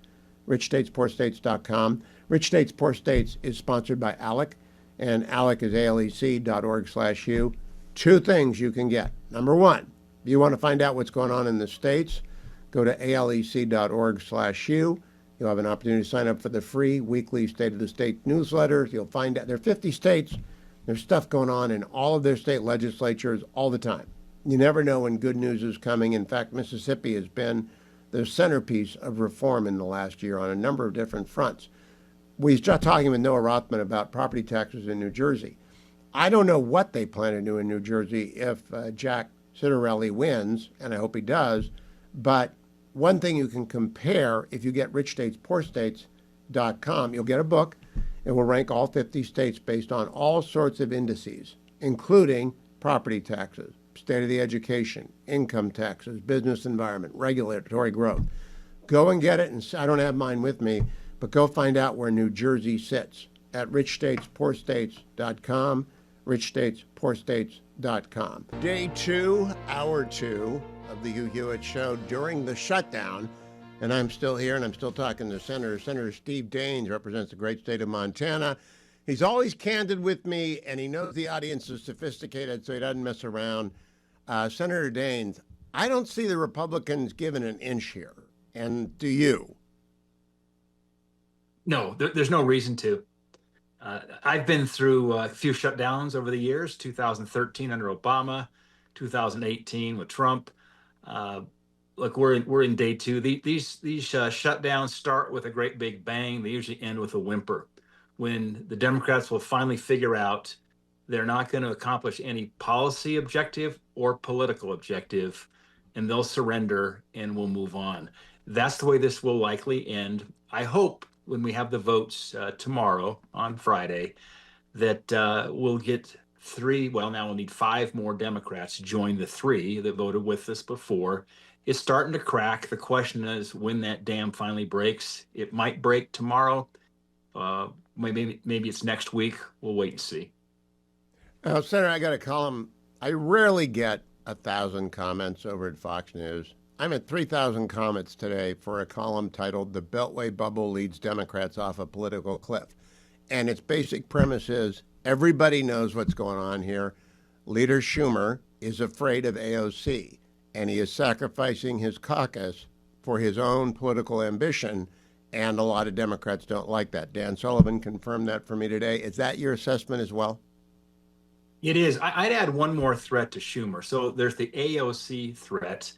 [SPEAKER 1] richstatespoorstates.com. Rich States, Poor States is sponsored by ALEC, and ALEC is alec.org/U. Two things you can get. Number one, if you want to find out what's going on in the states, go to alec.org/U. You'll have an opportunity to sign up for the free weekly State of the State newsletter. You'll find out there are 50 states. There's stuff going on in all of their state legislatures all the time. You never know when good news is coming. In fact, Mississippi has been the centerpiece of reform in the last year on a number of different fronts. We started talking with Noah Rothman about property taxes in New Jersey. I don't know what they plan to do in New Jersey if Jack Citarelli wins, and I hope he does, but one thing you can compare, if you get richstatesporstates.com, you'll get a book. It will rank all 50 states based on all sorts of indices, including property taxes, state of the education, income taxes, business environment, regulatory growth. Go and get it, and I don't have mine with me, but go find out where New Jersey sits at richstatesporstates.com, richstatesporstates.com. Day 2, hour 2 of the Hugh Hewitt Show during the shutdown, and I'm still here, and I'm still talking to Senator Steve Daines, represents the great state of Montana. He's always candid with me, and he knows the audience is sophisticated, so he doesn't mess around. Senator Daines, I don't see the Republicans giving an inch here, and do you?
[SPEAKER 6] No, there's no reason to. I've been through a few shutdowns over the years, 2013 under Obama, 2018 with Trump. Look, we're in day 2. These shutdowns start with a great big bang. They usually end with a whimper. When the Democrats will finally figure out they're not going to accomplish any policy objective or political objective, and they'll surrender and we'll move on. That's the way this will likely end. I hope when we have the votes tomorrow on Friday that we'll get 3, well, now we'll need 5 more Democrats to join the 3 that voted with us before. It's starting to crack. The question is when that dam finally breaks. It might break tomorrow. Maybe it's next week. We'll wait and see.
[SPEAKER 1] Senator, I got a column. I rarely get 1,000 comments over at Fox News. I'm at 3,000 comments today for a column titled "The Beltway Bubble Leads Democrats Off a Political Cliff." And its basic premise is everybody knows what's going on here. Leader Schumer is afraid of AOC, and he is sacrificing his caucus for his own political ambition, and a lot of Democrats don't like that. Dan Sullivan confirmed that for me today. Is that your assessment as well?
[SPEAKER 6] It is. I'd add one more threat to Schumer. So there's the AOC threat.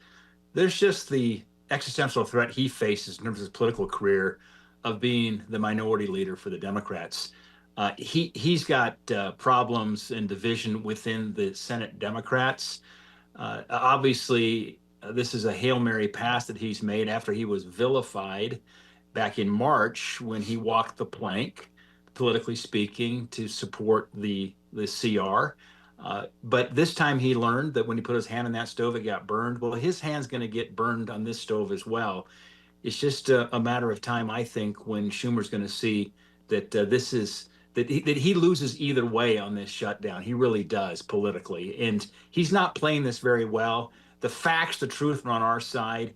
[SPEAKER 6] There's just the existential threat he faces in terms of his political career of being the minority leader for the Democrats. He's got problems and division within the Senate Democrats. Obviously, this is a Hail Mary pass that he's made after he was vilified back in March when he walked the plank, politically speaking, to support the CR. But this time he learned that when he put his hand on that stove, it got burned. Well, his hand's going to get burned on this stove as well. It's just a matter of time, I think, when Schumer's going to see that that he loses either way on this shutdown. He really does politically, and he's not playing this very well. The facts, the truth are on our side.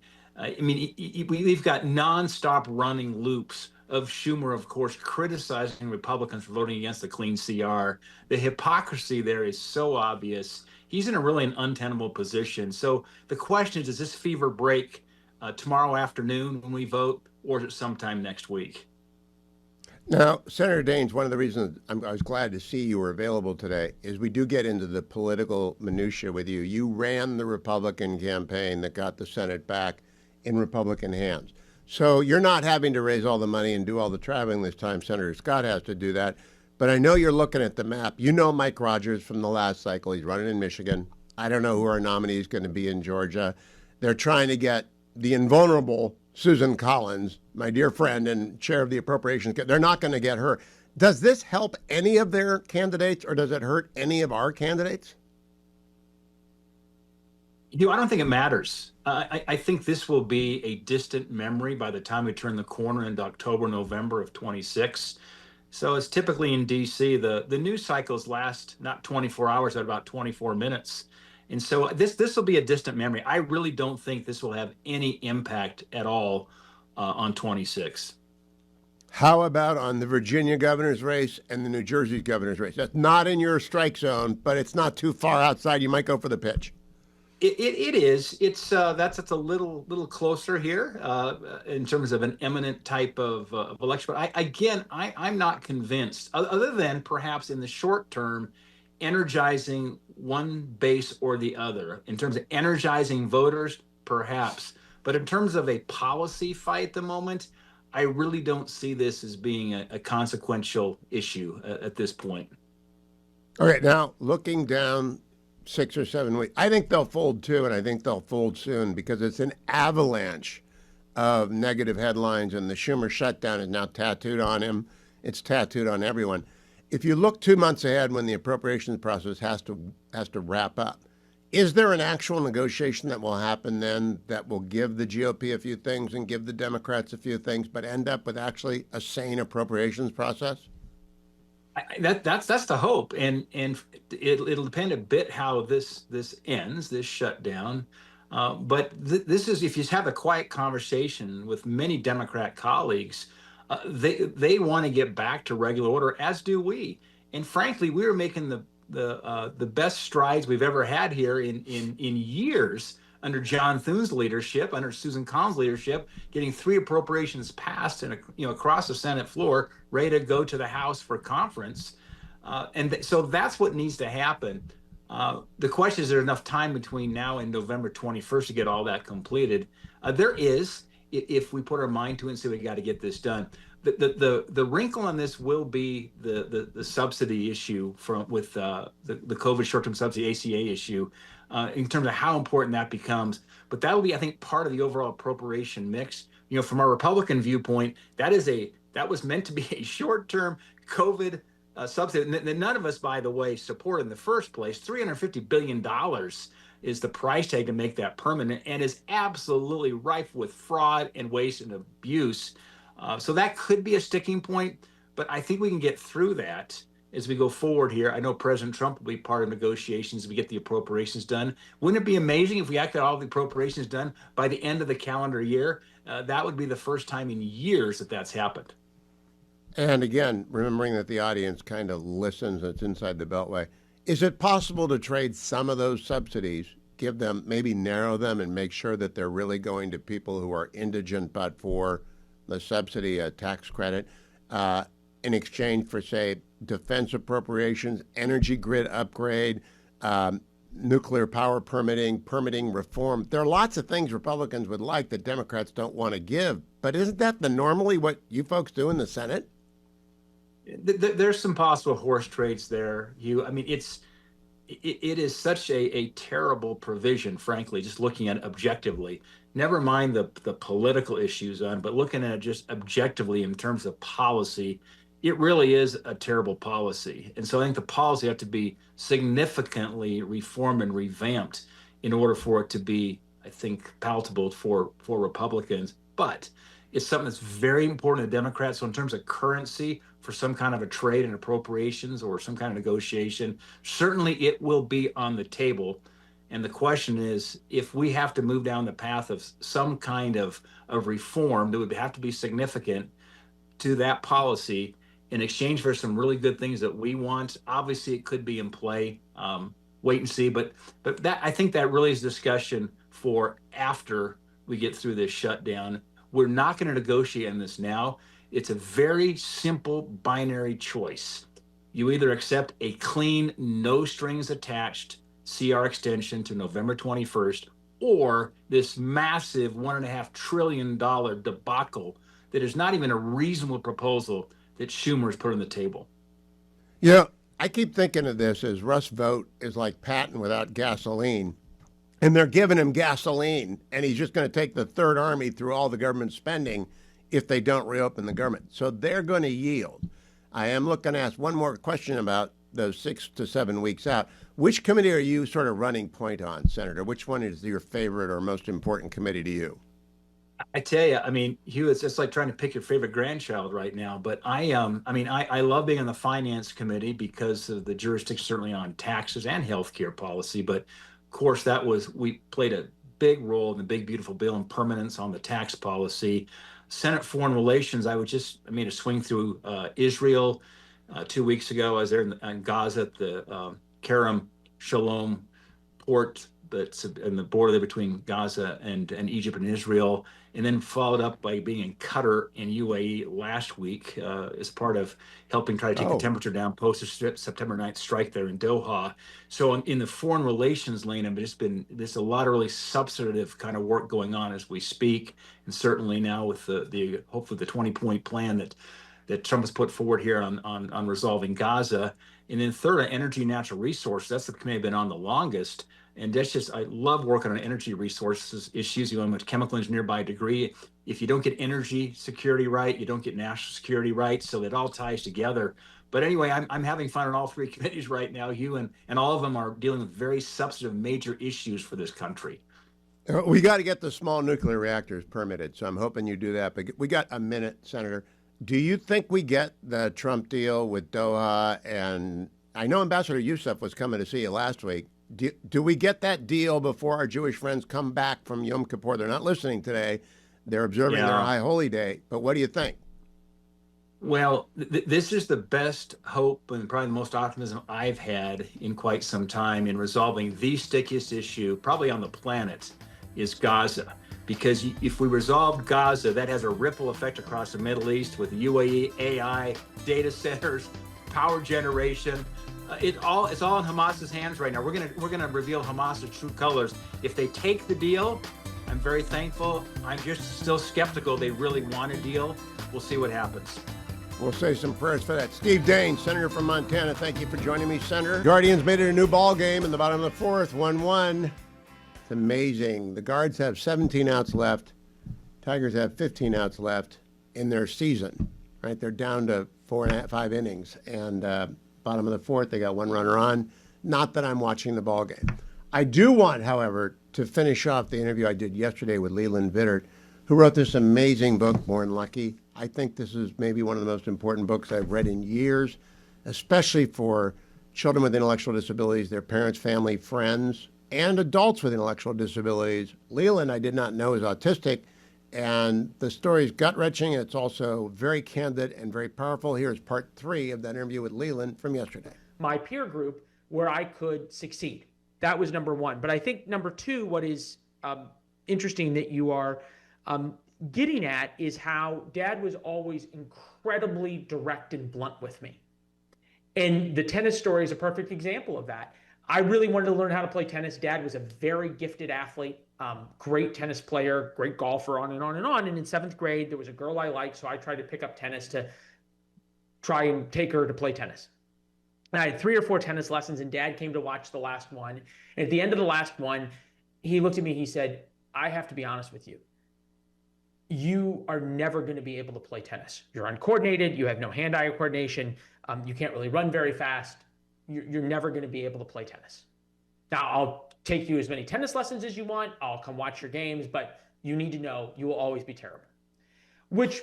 [SPEAKER 6] We've got nonstop running loops of Schumer, of course, criticizing Republicans for voting against the clean CR. The hypocrisy there is so obvious. He's in a really an untenable position. So the question is, does this fever break tomorrow afternoon when we vote, or is it sometime next week?
[SPEAKER 1] Now, Senator Daines, one of the reasons I was glad to see you were available today is we do get into the political minutia with you. You ran the Republican campaign that got the Senate back in Republican hands. So you're not having to raise all the money and do all the traveling this time. Senator Scott has to do that. But I know you're looking at the map. You know Mike Rogers from the last cycle. He's running in Michigan. I don't know who our nominee is going to be in Georgia. They're trying to get the invulnerable Susan Collins, my dear friend and chair of the Appropriations. They're not going to get her. Does this help any of their candidates, or does it hurt any of our candidates?
[SPEAKER 6] I don't think it matters. I think this will be a distant memory by the time we turn the corner into October, November of 26. So it's typically in D.C. The news cycles last not 24 hours, but about 24 minutes. And so this will be a distant memory. I really don't think this will have any impact at all on 26.
[SPEAKER 1] How about on the Virginia governor's race and the New Jersey governor's race? That's not in your strike zone, but it's not too far outside. You might go for the pitch.
[SPEAKER 6] It is. It's a little closer here in terms of an imminent type of election. But I'm not convinced, other than perhaps in the short term, energizing one base or the other. In terms of energizing voters, perhaps. But in terms of a policy fight at the moment, I really don't see this as being a consequential issue at this point.
[SPEAKER 1] All right, now looking down 6 or 7 weeks, I think they'll fold too, and I think they'll fold soon because it's an avalanche of negative headlines, and the Schumer shutdown is now tattooed on him. It's tattooed on everyone. If you look 2 months ahead when the appropriations process has to wrap up, is there an actual negotiation that will happen then that will give the GOP a few things and give the Democrats a few things, but end up with actually a sane appropriations process?
[SPEAKER 6] That's the hope, and it'll depend a bit how this ends, this shutdown. But this is, if you have a quiet conversation with many Democrat colleagues, they want to get back to regular order, as do we. And frankly, we were making the best strides we've ever had here in years under John Thune's leadership, under Susan Collins' leadership, getting 3 appropriations passed and across the Senate floor, ready to go to the House for conference. So that's what needs to happen. The question is, there enough time between now and November 21st to get all that completed? There is, if we put our mind to it and say we got to get this done. The wrinkle on this will be the subsidy issue with the COVID short-term subsidy ACA issue, in terms of how important that becomes. But that will be, I think, part of the overall appropriation mix. From our Republican viewpoint, that was meant to be a short-term COVID subsidy that none of us, by the way, support in the first place. $350 billion is the price tag to make that permanent, and is absolutely rife with fraud and waste and abuse. So that could be a sticking point, but I think we can get through that as we go forward here. I know President Trump will be part of negotiations as we get the appropriations done. Wouldn't it be amazing if we actually got all the appropriations done by the end of the calendar year? That would be the first time in years that that's happened.
[SPEAKER 1] And again, remembering that the audience kind of listens, it's inside the Beltway. Is it possible to trade some of those subsidies, give them, maybe narrow them, and make sure that they're really going to people who are indigent but for the subsidy tax credit, in exchange for, say, defense appropriations, energy grid upgrade, nuclear power permitting reform? There are lots of things Republicans would like that Democrats don't want to give. But isn't that normally what you folks do in the Senate?
[SPEAKER 6] There's some possible horse trades there, Hugh. I mean, it is such a terrible provision, frankly, just looking at it objectively. Never mind the political issues but looking at it just objectively in terms of policy, it really is a terrible policy. And so I think the policy have to be significantly reformed and revamped in order for it to be, I think, palatable for Republicans. But it's something that's very important to Democrats. So in terms of currency for some kind of a trade and appropriations or some kind of negotiation, certainly it will be on the table. And the question is, if we have to move down the path of some kind of reform that would have to be significant to that policy in exchange for some really good things that we want, obviously it could be in play. Wait and see. But that, I think that really is discussion for after we get through this shutdown. We're not going to negotiate on this now. It's a very simple binary choice. You either accept a clean, no strings attached CR extension to November 21st, or this massive $1.5 trillion debacle that is not even a reasonable proposal that Schumer's put on the table.
[SPEAKER 1] Yeah, I keep thinking of this as Russ Vogt is like Patton without gasoline, and they're giving him gasoline, and he's just going to take the Third Army through all the government spending if they don't reopen the government. So they're going to yield. I am looking to ask one more question about those 6 to 7 weeks out. Which committee are you sort of running point on, Senator? Which one is your favorite or most important committee to you?
[SPEAKER 6] I tell you, I mean, Hugh, it's just like trying to pick your favorite grandchild right now. But I love being on the finance committee because of the jurisdiction certainly on taxes and healthcare policy. But of course, we played a big role in the big beautiful bill and permanence on the tax policy. Senate Foreign Relations, I made a swing through Israel 2 weeks ago. I was there in Gaza at the Kerem Shalom port that's in the border there between Gaza and Egypt and Israel, and then followed up by being in Qatar and UAE last week as part of helping try to take the temperature down post the September 9th strike there in Doha. So in the foreign relations lane, there's a lot of really substantive kind of work going on as we speak, and certainly now with the hopefully the 20-point plan that Trump has put forward here on resolving Gaza. And then third, energy and natural resources. That's the committee I've been on the longest. And that's just, I love working on energy resources issues. I'm a chemical engineer by degree. If you don't get energy security right, you don't get national security right. So it all ties together. But anyway, I'm having fun on all three committees right now, Hugh, and all of them are dealing with very substantive major issues for this country.
[SPEAKER 1] We got to get the small nuclear reactors permitted, so I'm hoping you do that. But we got a minute, Senator. Do you think we get the Trump deal with Doha? And I know Ambassador Youssef was coming to see you last week. Do we get that deal before our Jewish friends come back from Yom Kippur? They're not listening today. They're observing their High Holy Day. But what do you think?
[SPEAKER 6] Well, this is the best hope and probably the most optimism I've had in quite some time in resolving the stickiest issue, probably on the planet, is Gaza. Because if we resolve Gaza, that has a ripple effect across the Middle East with UAE, AI, data centers, power generation. It's all in Hamas's hands right now. We're gonna reveal Hamas's true colors. If they take the deal, I'm very thankful. I'm just still skeptical they really want a deal. We'll see what happens.
[SPEAKER 1] We'll say some prayers for that. Steve Dane, Senator from Montana, thank you for joining me, Senator. Guardians made it a new ball game in the bottom of the fourth, 1-1. It's amazing. The Guards have 17 outs left. Tigers have 15 outs left in their season, right? They're down to 5 innings. And bottom of the fourth, they got one runner on. Not that I'm watching the ball game. I do want, however, to finish off the interview I did yesterday with Leland Vittert, who wrote this amazing book, Born Lucky. I think this is maybe one of the most important books I've read in years, especially for children with intellectual disabilities, their parents, family, friends, and adults with intellectual disabilities. Leland, I did not know, is autistic, and the story is gut-wrenching. It's also very candid and very powerful. Here's part 3 of that interview with Leland from yesterday.
[SPEAKER 7] My peer group where I could succeed. That was number one. But I think number two, what is interesting that you are getting at is how Dad was always incredibly direct and blunt with me. And the tennis story is a perfect example of that. I really wanted to learn how to play tennis. Dad was a very gifted athlete, great tennis player, great golfer, on and on and on. And in 7th grade, there was a girl I liked, so I tried to pick up tennis to try and take her to play tennis. And I had 3 or 4 tennis lessons, and Dad came to watch the last one. And at the end of the last one, he looked at me, he said, I have to be honest with you. You are never going to be able to play tennis. You're uncoordinated. You have no hand-eye coordination. You can't really run very fast. You're never going to be able to play tennis. Now, I'll take you as many tennis lessons as you want. I'll come watch your games, but you need to know you will always be terrible. Which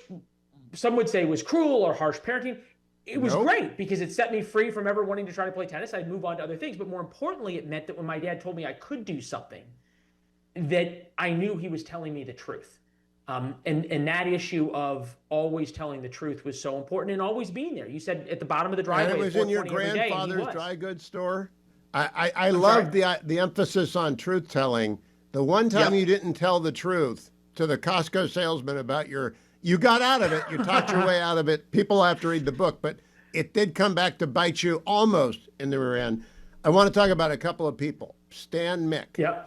[SPEAKER 7] some would say was cruel or harsh parenting. It was great because it set me free from ever wanting to try to play tennis. I'd move on to other things. But more importantly, it meant that when my dad told me I could do something, that I knew he was telling me the truth. And that issue of always telling the truth was so important, and always being there. You said at the bottom of the driveway.
[SPEAKER 1] And it was in your grandfather's dry goods store. I love the emphasis on truth telling. The one time you didn't tell the truth to the Costco salesman about you got out of it. You talked your way out of it. People have to read the book, but it did come back to bite you almost in the rear end. I want to talk about a couple of people. Stan Mick.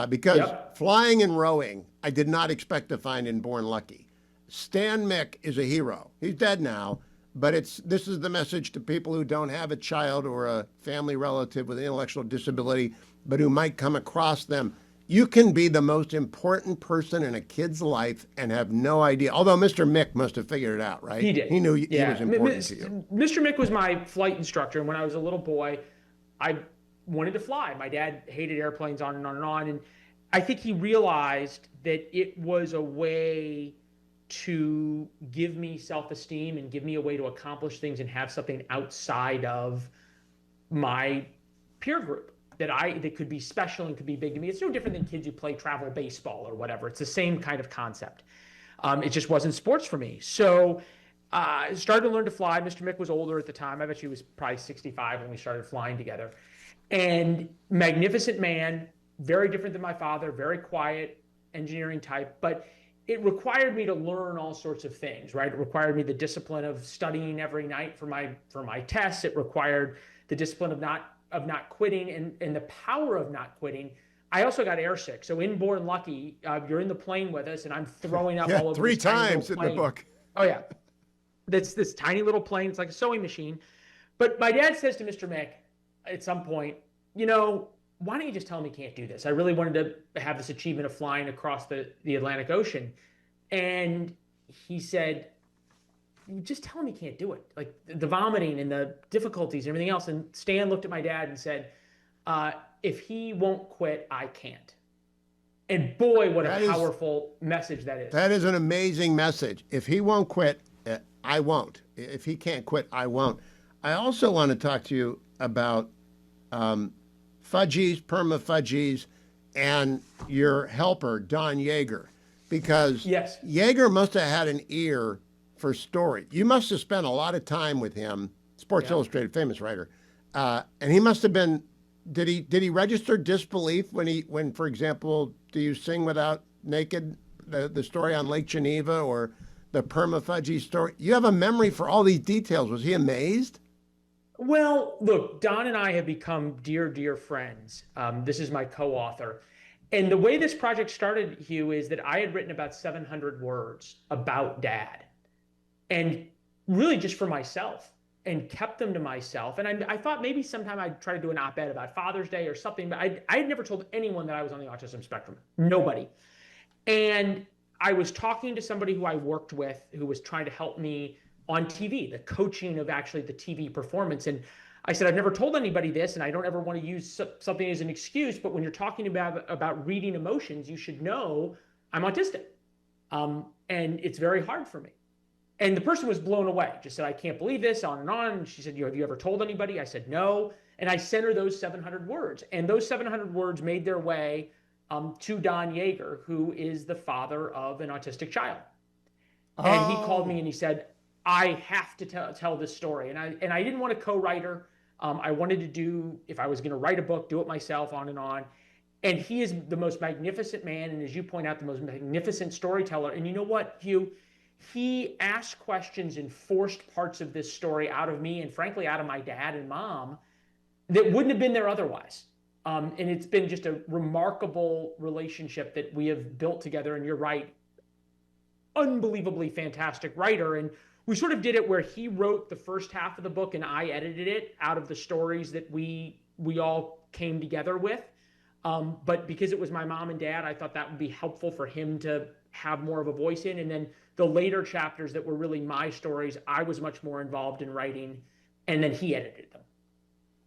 [SPEAKER 1] Because flying and rowing, I did not expect to find in Born Lucky. Stan Mick is a hero. He's dead now, but this is the message to people who don't have a child or a family relative with intellectual disability, but who might come across them. You can be the most important person in a kid's life and have no idea. Although Mr. Mick must have figured it out, right?
[SPEAKER 7] He did.
[SPEAKER 1] He knew he was important to you.
[SPEAKER 7] Mr. Mick was my flight instructor, and when I was a little boy, I wanted to fly. My dad hated airplanes, on and on and on. And I think he realized that it was a way to give me self-esteem and give me a way to accomplish things and have something outside of my peer group that could be special and could be big to me. It's no different than kids who play travel baseball or whatever. It's the same kind of concept. It just wasn't sports for me. So I started to learn to fly. Mr. Mick was older at the time. I bet he was probably 65 when we started flying together. And magnificent man, very different than my father, very quiet engineering type, but it required me to learn all sorts of things, right? It required me the discipline of studying every night for my tests. It required the discipline of not quitting and the power of not quitting. I also got airsick. So in Born Lucky, you're in the plane with us, and I'm throwing up all over
[SPEAKER 1] three
[SPEAKER 7] this tiny
[SPEAKER 1] times in
[SPEAKER 7] little
[SPEAKER 1] the
[SPEAKER 7] plane.
[SPEAKER 1] book.
[SPEAKER 7] Oh yeah, that's this tiny little plane. It's like a sewing machine. But my dad says to Mr. Mick at some point, why don't you just tell him he can't do this? I really wanted to have this achievement of flying across the Atlantic Ocean. And he said, just tell him he can't do it. Like the vomiting and the difficulties and everything else. And Stan looked at my dad and said, if he won't quit, I can't. And boy, what a powerful message that is.
[SPEAKER 1] That is an amazing message. If he won't quit, I won't. If he can't quit, I won't. I also want to talk to you about Fudgies, Perma Fudgies, and your helper, Don Yeager. Because
[SPEAKER 7] yes,
[SPEAKER 1] Yeager must have had an ear for story. You must have spent a lot of time with him, Sports Illustrated, famous writer. And he must have been, did he register disbelief when, for example, Do You Sing Without Naked, the story on Lake Geneva, or the Perma Fudgy story? You have a memory for all these details. Was he amazed?
[SPEAKER 7] Well, look, Don and I have become dear, dear friends. This is my co-author. And the way this project started, Hugh, is that I had written about 700 words about Dad, and really just for myself, and kept them to myself. And I thought maybe sometime I'd try to do an op-ed about Father's Day or something, but I had never told anyone that I was on the autism spectrum. Nobody. And I was talking to somebody who I worked with who was trying to help me on TV, the coaching of actually the TV performance. And I said, I've never told anybody this, and I don't ever want to use something as an excuse, but when you're talking about reading emotions, you should know I'm autistic. And it's very hard for me. And the person was blown away, just said, I can't believe this, on and on. And she said, have you ever told anybody? I said, no. And I sent her those 700 words. And those 700 words made their way to Don Yeager, who is the father of an autistic child. Oh. And he called me and he said, I have to tell this story. And I didn't want to co-write her. I wanted to do, if I was going to write a book, do it myself, on and on. And he is the most magnificent man. And as you point out, the most magnificent storyteller. And you know what, Hugh? He asked questions and forced parts of this story out of me, and frankly, out of my dad and mom, that wouldn't have been there otherwise. And it's been just a remarkable relationship that we have built together. And you're right, unbelievably fantastic writer. And we sort of did it where he wrote the first half of the book and I edited it out of the stories that we all came together with. But because it was my mom and dad, I thought that would be helpful for him to have more of a voice in. And then the later chapters that were really my stories, I was much more involved in writing, and then he edited them.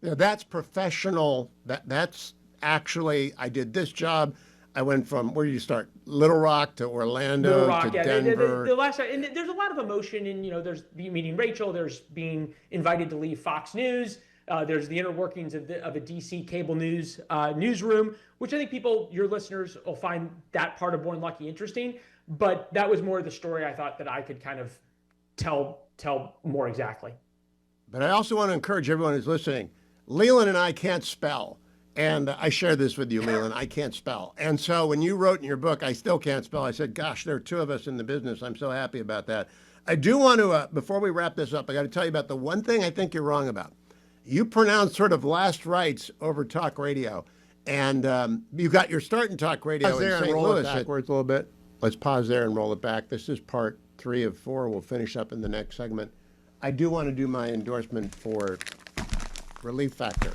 [SPEAKER 1] Yeah, that's professional. That's actually, I did this job. I went from, where did you start? Little Rock to Orlando to Denver.
[SPEAKER 7] The last, and there's a lot of emotion in, there's meeting Rachel, there's being invited to leave Fox News, there's the inner workings of a DC cable news newsroom, which I think your listeners will find that part of Born Lucky interesting. But that was more the story I thought that I could kind of tell more exactly.
[SPEAKER 1] But I also want to encourage everyone who's listening. Leland and I can't spell. And I share this with you, Leland. I can't spell. And so when you wrote in your book, I still can't spell, I said, gosh, there are two of us in the business. I'm so happy about that. I do want to, before we wrap this up, I got to tell you about the one thing I think you're wrong about. You pronounce sort of last rites over talk radio. And you got your start in talk radio in St. Louis. Backwards a little bit. Let's pause there and roll it back. This is part 3 of 4. We'll finish up in the next segment. I do want to do my endorsement for Relief Factor.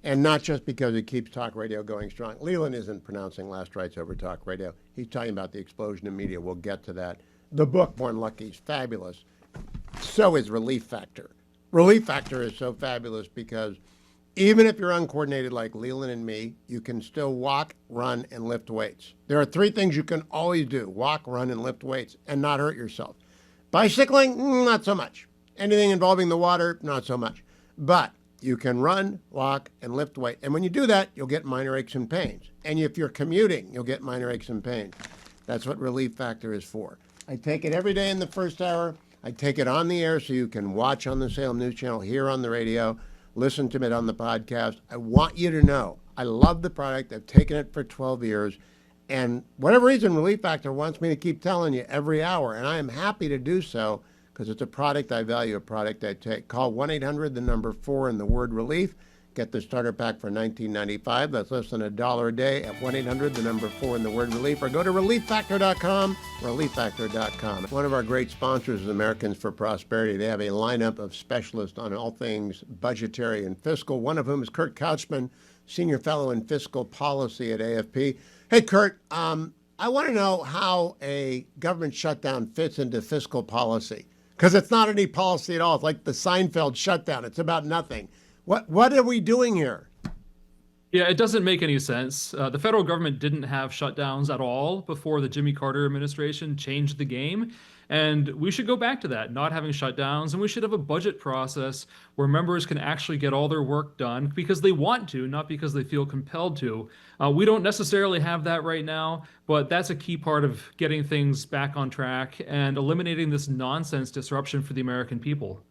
[SPEAKER 1] And not just because it keeps talk radio going strong. Leland isn't pronouncing last rites over talk radio. He's talking about the explosion of media. We'll get to that. The book, Born Lucky, is fabulous. So is Relief Factor. Relief Factor is so fabulous because even if you're uncoordinated like Leland and me, you can still walk, run, and lift weights. There are 3 things you can always do: walk, run, and lift weights, and not hurt yourself. Bicycling, not so much. Anything involving the water, not so much. But you can run, walk, and lift weight. And when you do that, you'll get minor aches and pains. And if you're commuting, you'll get minor aches and pains. That's what Relief Factor is for. I take it every day in the first hour. I take it on the air so you can watch on the Salem News Channel, hear on the radio, listen to it on the podcast. I want you to know I love the product. I've taken it for 12 years. And whatever reason, Relief Factor wants me to keep telling you every hour. And I am happy to do so because it's a product I value, a product I take. Call 1-800, the number 4 and the word relief. Get the starter pack for $19.95. That's less than $1 a day at 1-800, the number 4 and the word relief. Or go to relieffactor.com, relieffactor.com. One of our great sponsors is Americans for Prosperity. They have a lineup of specialists on all things budgetary and fiscal, one of whom is Kurt Couchman, Senior Fellow in Fiscal Policy at AFP. Hey, Kurt, I want to know how a government shutdown fits into fiscal policy, because it's not any policy at all. It's like the Seinfeld shutdown. It's about nothing. What are we doing here?
[SPEAKER 8] Yeah, it doesn't make any sense. The federal government didn't have shutdowns at all before the Jimmy Carter administration changed the game. And we should go back to that, not having shutdowns. And we should have a budget process where members can actually get all their work done because they want to, not because they feel compelled to. We don't necessarily have that right now, but that's a key part of getting things back on track and eliminating this nonsense disruption for the American people.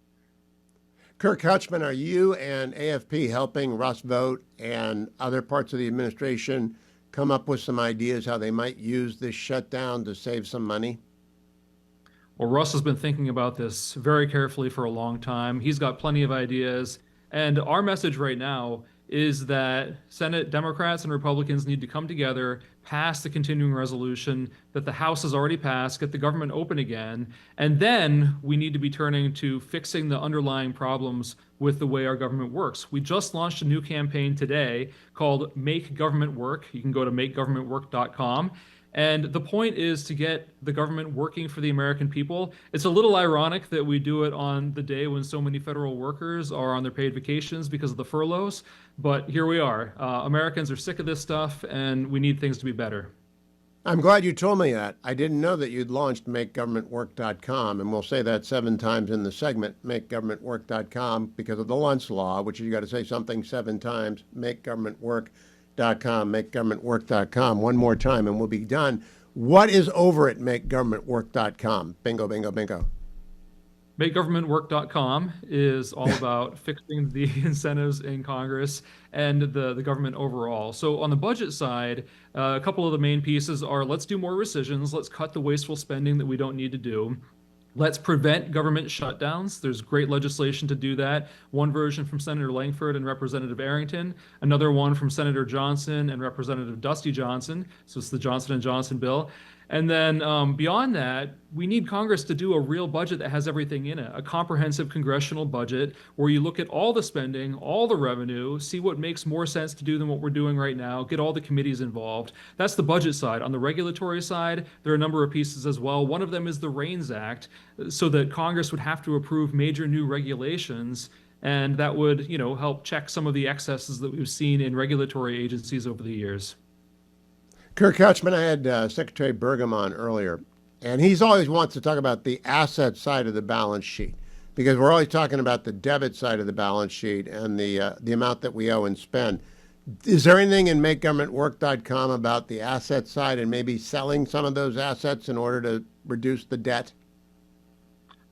[SPEAKER 1] Kirk Couchman, are you and AFP helping Russ Vogt and other parts of the administration come up with some ideas how they might use this shutdown to save some money?
[SPEAKER 8] Well, Russ has been thinking about this very carefully for a long time. He's got plenty of ideas. And our message right now is that Senate Democrats and Republicans need to come together, pass the continuing resolution that the House has already passed, get the government open again, and then we need to be turning to fixing the underlying problems with the way our government works. We just launched a new campaign today called Make Government Work. You can go to makegovernmentwork.com. And the point is to get the government working for the American people. It's a little ironic that we do it on the day when so many federal workers are on their paid vacations because of the furloughs. But here we are. Americans are sick of this stuff, and we need things to be better.
[SPEAKER 1] I'm glad you told me that. I didn't know that you'd launched MakeGovernmentWork.com, and we'll say that 7 times in the segment, MakeGovernmentWork.com, because of the lunch law, which you got to say something 7 times, MakeGovernmentWork.com, MakeGovernmentWork.com. One more time, and we'll be done. What is over at MakeGovernmentWork.com? Bingo, bingo, bingo.
[SPEAKER 8] MakeGovernmentWork.com is all about fixing the incentives in Congress and the government overall. So on the budget side, a couple of the main pieces are let's do more rescissions, let's cut the wasteful spending that we don't need to do. Let's prevent government shutdowns. There's great legislation to do that. One version from Senator Langford and Representative Arrington, another one from Senator Johnson and Representative Dusty Johnson. So it's the Johnson & Johnson bill. And then beyond that, we need Congress to do a real budget that has everything in it, a comprehensive congressional budget where you look at all the spending, all the revenue, see what makes more sense to do than what we're doing right now, get all the committees involved. That's the budget side. On the regulatory side, there are a number of pieces as well. One of them is the REINS Act, so that Congress would have to approve major new regulations, and that would, help check some of the excesses that we've seen in regulatory agencies over the years.
[SPEAKER 1] Kirk Couchman, I had Secretary Burgum on earlier, and he's always wants to talk about the asset side of the balance sheet because we're always talking about the debit side of the balance sheet and the amount that we owe and spend. Is there anything in MakeGovernmentWork.com about the asset side and maybe selling some of those assets in order to reduce the debt?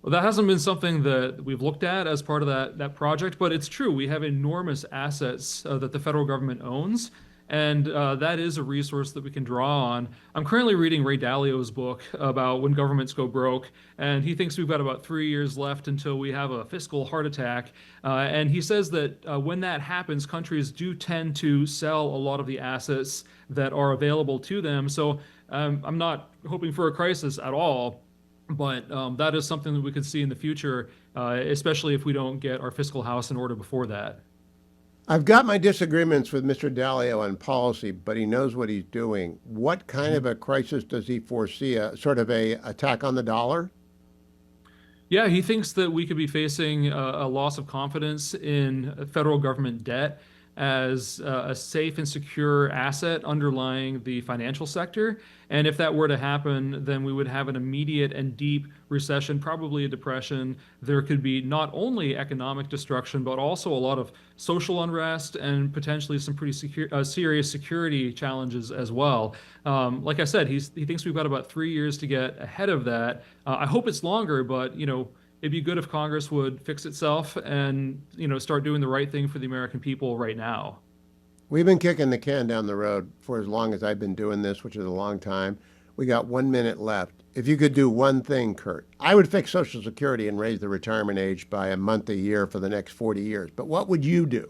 [SPEAKER 8] Well, that hasn't been something that we've looked at as part of that project, but it's true. We have enormous assets that the federal government owns. And that is a resource that we can draw on. I'm currently reading Ray Dalio's book about when governments go broke, and he thinks we've got about 3 years left until we have a fiscal heart attack. And he says that when that happens, countries do tend to sell a lot of the assets that are available to them. So I'm not hoping for a crisis at all, but that is something that we could see in the future, especially if we don't get our fiscal house in order before that.
[SPEAKER 1] I've got my disagreements with Mr. Dalio on policy, but he knows what he's doing. What kind of a crisis does he foresee? A sort of a attack on the dollar?
[SPEAKER 8] Yeah, he thinks that we could be facing a loss of confidence in federal government debt as a safe and secure asset underlying the financial sector. And if that were to happen, then we would have an immediate and deep recession, probably a depression. There could be not only economic destruction, but also a lot of social unrest and potentially some pretty serious security challenges as well. Like I said, he thinks we've got about 3 years to get ahead of that. I hope it's longer, but it'd be good if Congress would fix itself and start doing the right thing for the American people right now.
[SPEAKER 1] We've been kicking the can down the road for as long as I've been doing this, which is a long time. We got 1 minute left. If you could do one thing, Kurt, I would fix Social Security and raise the retirement age by a month a year for the next 40 years. But what would you do?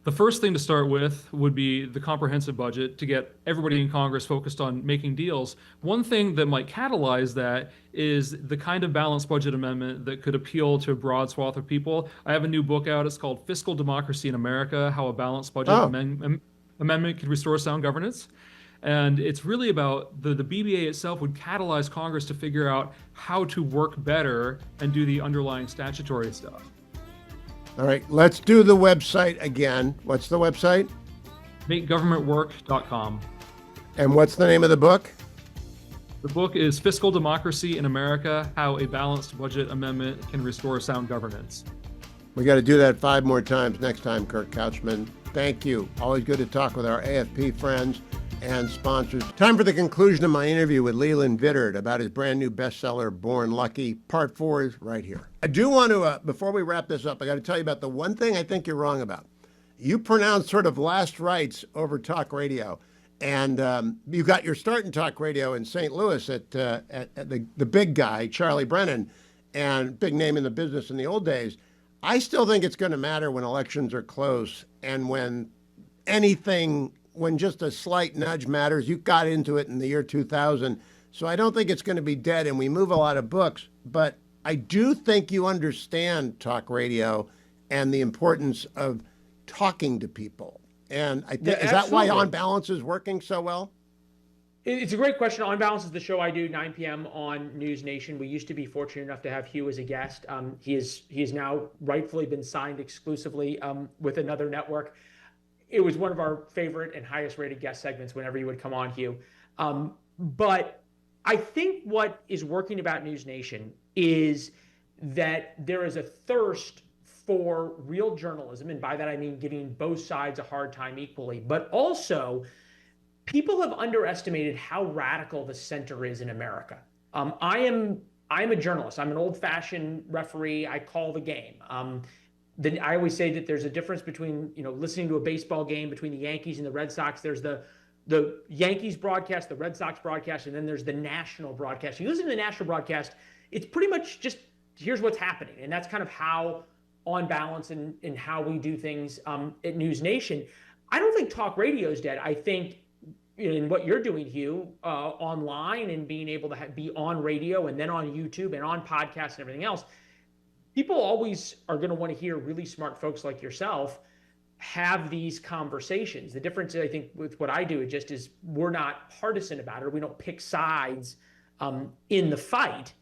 [SPEAKER 8] The first thing to start with would be the comprehensive budget to get everybody in Congress focused on making deals. One thing that might catalyze that is the kind of balanced budget amendment that could appeal to a broad swath of people. I have a new book out. It's called Fiscal Democracy in America, How a Balanced Budget Amendment Could Restore Sound Governance. And it's really about the BBA itself would catalyze Congress to figure out how to work better and do the underlying statutory stuff.
[SPEAKER 1] All right, let's do the website again. What's the website?
[SPEAKER 8] MakeGovernmentWork.com.
[SPEAKER 1] And what's the name of the book?
[SPEAKER 8] The book is Fiscal Democracy in America, How a Balanced Budget Amendment Can Restore Sound Governance.
[SPEAKER 1] We got to do that 5 more times next time, Kurt Couchman. Thank you. Always good to talk with our AFP friends and sponsors. Time for the conclusion of my interview with Leland Vittert about his brand new bestseller, Born Lucky. Part 4 is right here. I do want to, before we wrap this up, I got to tell you about the one thing I think you're wrong about. You pronounce sort of last rites over talk radio. And you got your start in talk radio in St. Louis at the big guy, Charlie Brennan, and big name in the business in the old days. I still think it's going to matter when elections are close and when just a slight nudge matters. You got into it in the year 2000. So I don't think it's going to be dead, and we move a lot of books. But I do think you understand talk radio and the importance of talking to people. And I think, is that why On Balance is working so well?
[SPEAKER 7] It's a great question. On Balance is the show I do 9 p.m. on News Nation. We used to be fortunate enough to have Hugh as a guest. He is now rightfully been signed exclusively with another network. It was one of our favorite and highest rated guest segments whenever you would come on, Hugh. But I think what is working about News Nation is that there is a thirst for real journalism, and by that I mean giving both sides a hard time equally, but also people have underestimated how radical the center is in America. I'm a journalist. I'm an old-fashioned referee. I call the game. I always say that there's a difference between listening to a baseball game between the Yankees and the Red Sox. There's the Yankees broadcast, the Red Sox broadcast, and then there's the national broadcast. You listen to the national broadcast, it's pretty much just here's what's happening, and that's kind of how On Balance and how we do things at News Nation. I don't think talk radio is dead. I think in what you're doing, Hugh, online and being able to be on radio and then on YouTube and on podcasts and everything else, people always are going to want to hear really smart folks like yourself have these conversations. The difference, I think, with what I do is we're not partisan about it. We don't pick sides in the fight.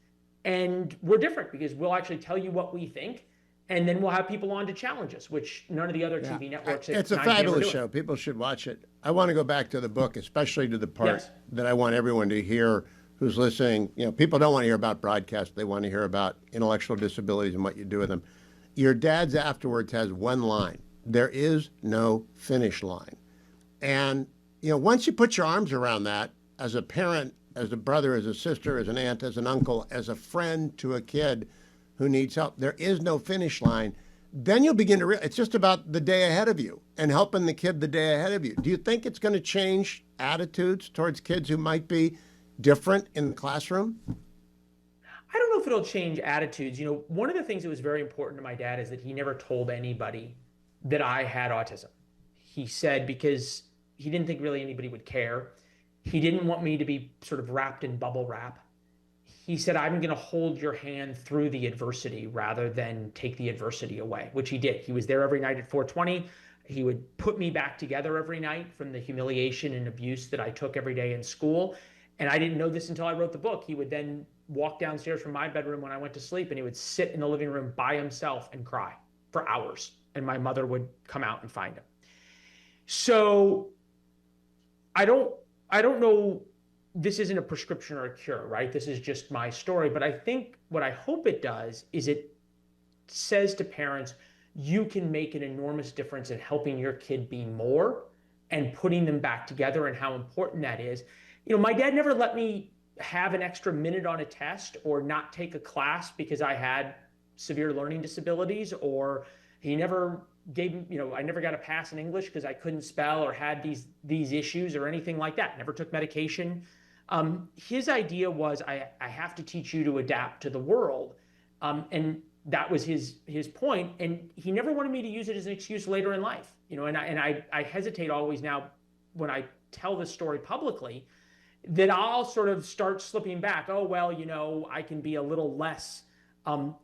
[SPEAKER 7] And we're different because we'll actually tell you what we think. And then we'll have people on to challenge us, which none of the other TV networks.
[SPEAKER 1] It's a fabulous show. People should watch it. I want to go back to the book, especially to the part that I want everyone to hear who's listening. People don't want to hear about broadcast. They want to hear about intellectual disabilities and what you do with them. Your dad's afterwards has one line. There is no finish line. And, once you put your arms around that as a parent, as a brother, as a sister, as an aunt, as an uncle, as a friend to a kid who needs help, there is no finish line. Then you'll begin to realize it's just about the day ahead of you and helping the kid the day ahead of you. Do you think it's going to change attitudes towards kids who might be different in the classroom?
[SPEAKER 7] I don't know if it'll change attitudes. One of the things that was very important to my dad is that he never told anybody that I had autism. He said because he didn't think really anybody would care. He didn't want me to be sort of wrapped in bubble wrap. He said, I'm going to hold your hand through the adversity rather than take the adversity away, which he did. He was there every night at 4:20. He would put me back together every night from the humiliation and abuse that I took every day in school. And I didn't know this until I wrote the book. He would then walk downstairs from my bedroom when I went to sleep, and he would sit in the living room by himself and cry for hours. And my mother would come out and find him. So I don't know. This isn't a prescription or a cure, right? This is just my story. But I think what I hope it does is it says to parents, you can make an enormous difference in helping your kid be more and putting them back together and how important that is. My dad never let me have an extra minute on a test or not take a class because I had severe learning disabilities, or he never I never got a pass in English because I couldn't spell or had these issues or anything like that. Never took medication. His idea was, I have to teach you to adapt to the world. And that was his point. And he never wanted me to use it as an excuse later in life. And I hesitate always now when I tell this story publicly, that I'll sort of start slipping back. Oh, well, I can be a little less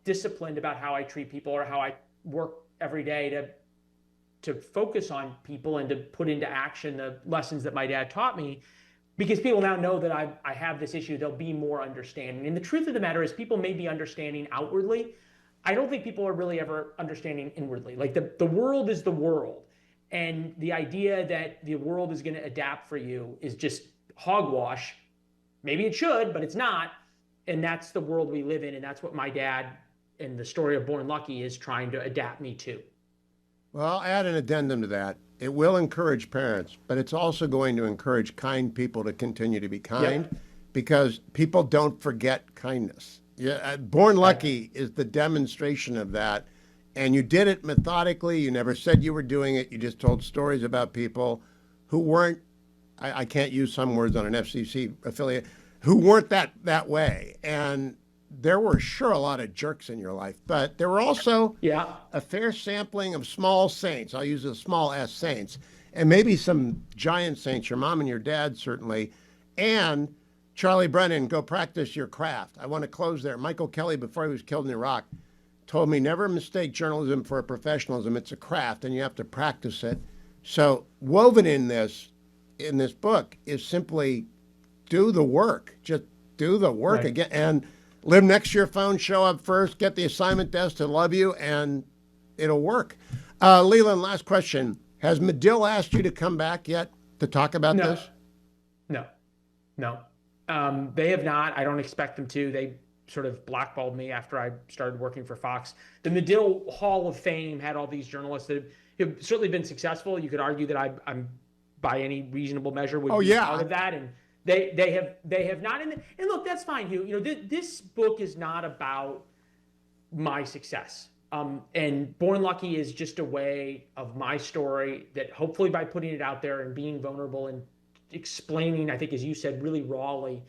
[SPEAKER 7] disciplined about how I treat people or how I work every day to focus on people and to put into action the lessons that my dad taught me. Because people now know that I have this issue, they'll be more understanding. And the truth of the matter is, people may be understanding outwardly. I don't think people are really ever understanding inwardly. Like the world is the world. And the idea that the world is going to adapt for you is just hogwash. Maybe it should, but it's not. And that's the world we live in. And that's what my dad and the story of Born Lucky is trying to adapt me to.
[SPEAKER 1] Well, I'll add an addendum to that. It will encourage parents, but it's also going to encourage kind people to continue to be kind, because people don't forget kindness. Yeah, Born Lucky is the demonstration of that. And you did it methodically. You never said you were doing it. You just told stories about people who weren't, I can't use some words on an FCC affiliate, who weren't that way. And there were sure a lot of jerks in your life, but there were also a fair sampling of small saints. I'll use a small s saints, and maybe some giant saints, your mom and your dad certainly. And Charlie Brennan, go practice your craft. I want to close there. Michael Kelly, before he was killed in Iraq, told me never mistake journalism for a professionalism. It's a craft and you have to practice it. So woven in this book is simply do the work. Just do the work again, and live next to your phone, show up first, get the assignment desk to love you, and it'll work. Leland, last question. Has Medill asked you to come back yet to talk about this?
[SPEAKER 7] No. They have not. I don't expect them to. They sort of blackballed me after I started working for Fox. The Medill Hall of Fame had all these journalists that have certainly been successful. You could argue that I'm by any reasonable measure would be part of that. And they have not. And look, that's fine, Hugh. This book is not about my success. And Born Lucky is just a way of my story that hopefully by putting it out there and being vulnerable and explaining, I think, as you said, really rawly,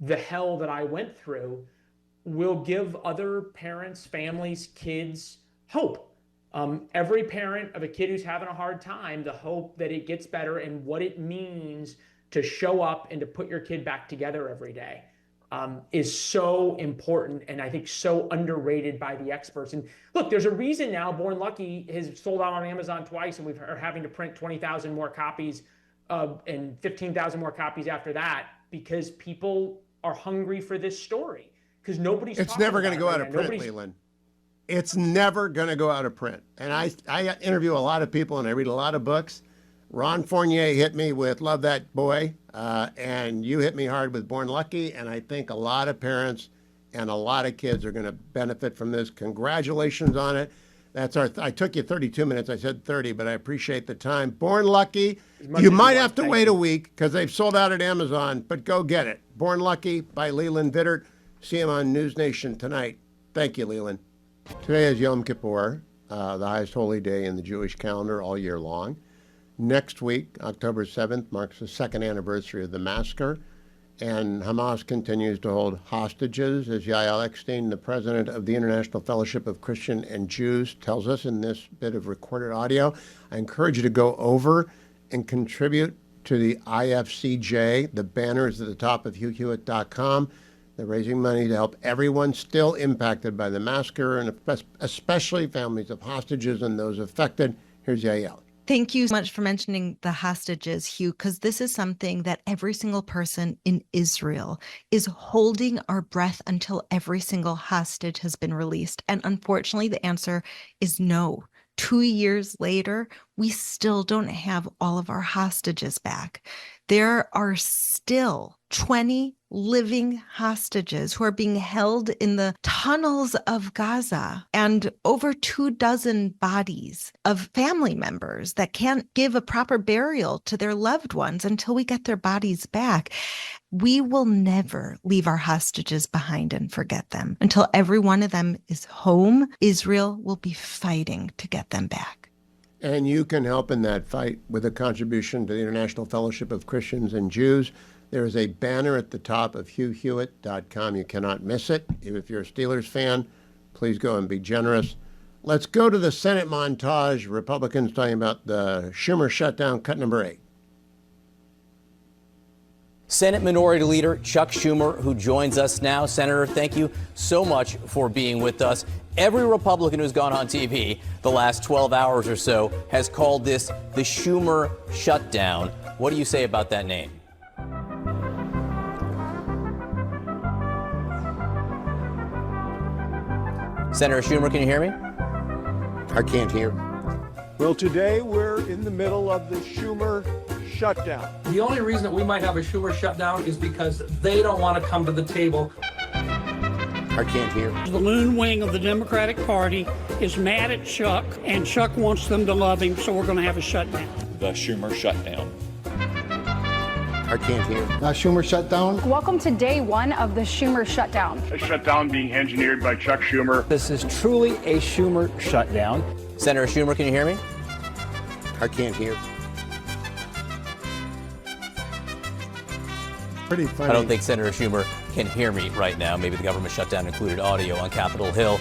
[SPEAKER 7] the hell that I went through will give other parents, families, kids hope. Every parent of a kid who's having a hard time, the hope that it gets better and what it means to show up and to put your kid back together every day is so important, and I think so underrated by the experts. And look, there's a reason now Born Lucky has sold out on Amazon twice, and we are having to print 20,000 more copies and 15,000 more copies after that, because people are hungry for this story. Because nobody's
[SPEAKER 1] It's never going to go out of print, Leland. It's never going to go out of print. And I interview a lot of people and I read a lot of books. Ron Fournier hit me with Love That Boy, and you hit me hard with Born Lucky, and I think a lot of parents and a lot of kids are going to benefit from this. Congratulations on it. I took you 32 minutes. I said 30, but I appreciate the time. Born Lucky. You might have to wait a week because they've sold out at Amazon, but go get it. Born Lucky by Leland Vittert. See him on News Nation tonight. Thank you, Leland. Today is Yom Kippur, the highest holy day in the Jewish calendar all year long. Next week, October 7th, marks the second anniversary of the massacre, and Hamas continues to hold hostages, as Yael Eckstein, the president of the International Fellowship of Christian and Jews, tells us in this bit of recorded audio. I encourage you to go over and contribute to the IFCJ. The banner is at the top of HughHewitt.com. They're raising money to help everyone still impacted by the massacre, and especially families of hostages and those affected. Here's Yael.
[SPEAKER 4] Thank you so much for mentioning the hostages, Hugh, because this is something that every single person in Israel is holding our breath until every single hostage has been released. And unfortunately, the answer is no. 2 years later, we still don't have all of our hostages back. There are still 20 living hostages who are being held in the tunnels of Gaza, and over 24 bodies of family members that can't give a proper burial to their loved ones until we get their bodies back. We will never leave our hostages behind and forget them. Until every one of them is home, Israel will be fighting to get them back.
[SPEAKER 1] And you can help in that fight with a contribution to the International Fellowship of Christians and Jews. There is a banner at the top of hughhewitt.com. You cannot miss it. If you're a Steelers fan, please go and be generous. Let's go to the Senate montage. Republicans talking about the Schumer shutdown, cut number 8.
[SPEAKER 9] Senate Minority Leader Chuck Schumer, who joins us now. Senator, thank you so much for being with us. Every Republican who's gone on TV the last 12 hours or so has called this the Schumer shutdown. What do you say about that name? Senator Schumer, can you hear me?
[SPEAKER 1] I can't hear.
[SPEAKER 10] Well, today we're in the middle of the Schumer shutdown.
[SPEAKER 11] The only reason that we might have a Schumer shutdown is because they don't want to come to the table.
[SPEAKER 1] I can't hear.
[SPEAKER 12] The loon wing of the Democratic Party is mad at Chuck, and Chuck wants them to love him, so we're going to have a shutdown.
[SPEAKER 13] The Schumer shutdown.
[SPEAKER 1] I can't hear.
[SPEAKER 14] Schumer shutdown.
[SPEAKER 15] Welcome to day one of the Schumer shutdown.
[SPEAKER 16] A shutdown being engineered by Chuck Schumer.
[SPEAKER 14] This is truly a Schumer shutdown.
[SPEAKER 9] Senator Schumer, can you hear me?
[SPEAKER 1] I can't hear. Pretty funny.
[SPEAKER 9] I don't think Senator Schumer can hear me right now. Maybe the government shutdown included audio on Capitol Hill.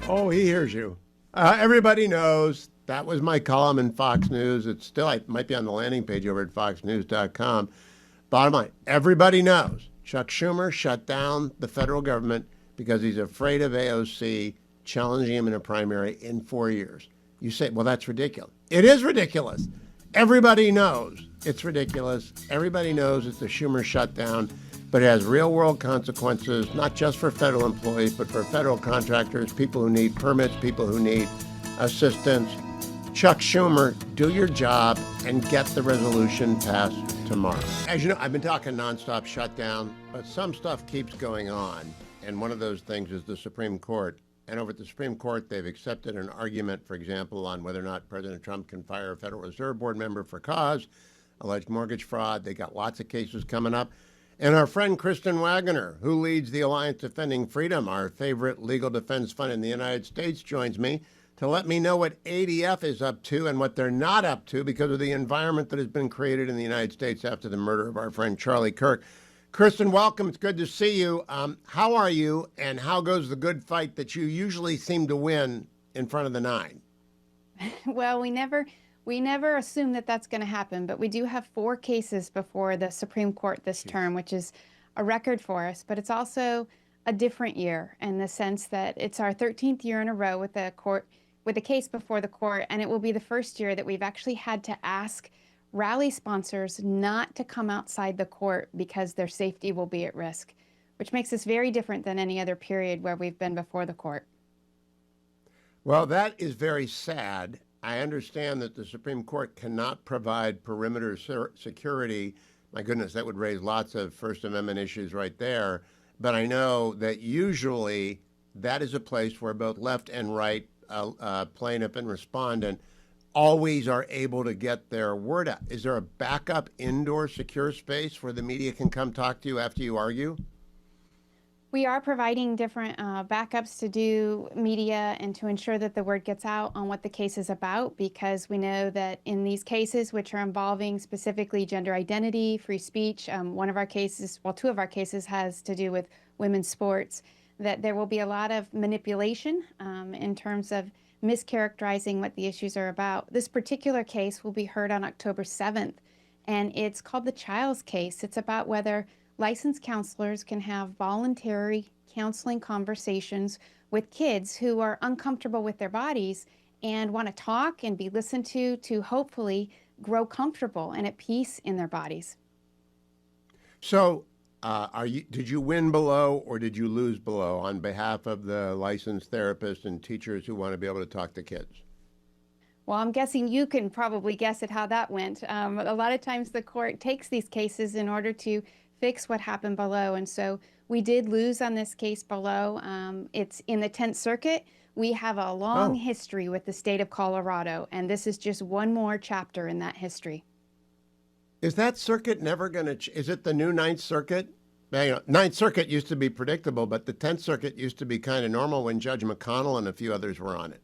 [SPEAKER 1] Oh, he hears you. Everybody knows that was my column in Fox News. It's still, it might be on the landing page over at foxnews.com. Bottom line, everybody knows Chuck Schumer shut down the federal government because he's afraid of AOC challenging him in a primary in 4 years. You say, well, that's ridiculous. It is ridiculous. Everybody knows it's ridiculous. Everybody knows it's a Schumer shutdown, but it has real-world consequences, not just for federal employees, but for federal contractors, people who need permits, people who need assistance. Chuck Schumer, do your job and get the resolution passed tomorrow. As you know, I've been talking nonstop shutdown, but some stuff keeps going on, and one of those things is the Supreme Court. And over at the Supreme Court, they've accepted an argument, for example, on whether or not President Trump can fire a Federal Reserve Board member for cause, alleged mortgage fraud. They got lots of cases coming up. And our friend Kristen Wagner, who leads the Alliance Defending Freedom, our favorite legal defense fund in the United States, joins me to let me know what ADF is up to and what they're not up to because of the environment that has been created in the United States after the murder of our friend Charlie Kirk. Kristen, welcome. It's good to see you. How are you, and how goes the good fight that you usually seem to win in front of the 9?
[SPEAKER 15] Well, we never assume that that's going to happen, but we do have 4 cases before the Supreme Court this term, which is a record for us. But it's also a different year in the sense that it's our 13th year in a row with a case before the court, and it will be the first year that we've actually had to ask rally sponsors not to come outside the court because their safety will be at risk, which makes this very different than any other period where we've been before the court.
[SPEAKER 1] Well, that is very sad. I understand that the Supreme Court cannot provide perimeter security. My goodness, that would raise lots of First Amendment issues right there. But I know that usually that is a place where both left and right, plaintiff and respondent, always are able to get their word out. Is there a backup indoor secure space where the media can come talk to you after you argue?
[SPEAKER 15] We are providing different backups to do media and to ensure that the word gets out on what the case is about, because we know that in these cases, which are involving specifically gender identity, free speech, one of our cases, well, 2 of our cases has to do with women's sports, that there will be a lot of manipulation in terms of mischaracterizing what the issues are about. This particular case will be heard on October 7th, and it's called the Childs case. It's about whether licensed counselors can have voluntary counseling conversations with kids who are uncomfortable with their bodies and want to talk and be listened to hopefully grow comfortable and at peace in their bodies.
[SPEAKER 1] So did you win below or did you lose below on behalf of the licensed therapists and teachers who want to be able to talk to kids?
[SPEAKER 15] Well, I'm guessing you can probably guess at how that went. A lot of times the court takes these cases in order to fix what happened below. And so we did lose on this case below. It's in the 10th Circuit. We have a long history with the state of Colorado, and this is just one more chapter in that history.
[SPEAKER 1] Is that circuit never going to, is it the new 9th Circuit? You know, 9th Circuit used to be predictable, but the 10th Circuit used to be kind of normal when Judge McConnell and a few others were on it.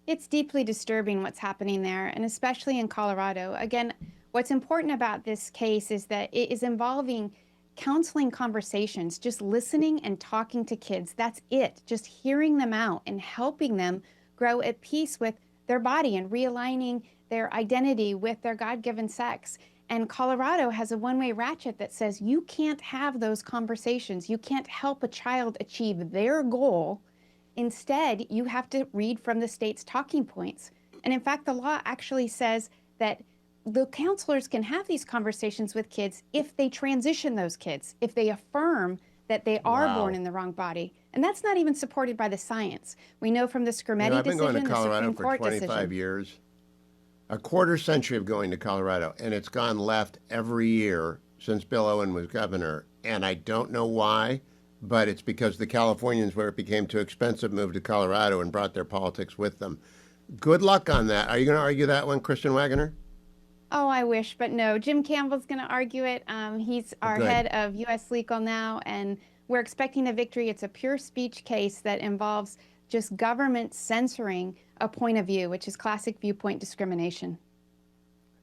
[SPEAKER 15] It's deeply disturbing what's happening there, and especially in Colorado. Again, what's important about this case is that it is involving counseling conversations, just listening and talking to kids. That's it, just hearing them out and helping them grow at peace with their body and realigning their identity with their God-given sex. And Colorado has a one-way ratchet that says you can't have those conversations. You can't help a child achieve their goal. Instead, you have to read from the state's talking points. And in fact, the law actually says that the counselors can have these conversations with kids if they transition those kids, if they affirm that they are born in the wrong body. And that's not even supported by the science. We know from the Scarametti
[SPEAKER 1] I've been going
[SPEAKER 15] decision,
[SPEAKER 1] to
[SPEAKER 15] the
[SPEAKER 1] Colorado
[SPEAKER 15] Supreme
[SPEAKER 1] for
[SPEAKER 15] Court
[SPEAKER 1] 25
[SPEAKER 15] decision.
[SPEAKER 1] years. A quarter century of going to Colorado, and it's gone left every year since Bill Owen was governor. And I don't know why, but it's because the Californians, where it became too expensive, moved to Colorado and brought their politics with them. Good luck on that. Are you going to argue that one, Kristen Wagoner?
[SPEAKER 15] Oh, I wish, but no. Jim Campbell's going to argue it. He's our
[SPEAKER 1] Good.
[SPEAKER 15] head of U.S. Legal now, and we're expecting a victory. It's a pure speech case that involves just government censoring a point of view, which is classic viewpoint discrimination.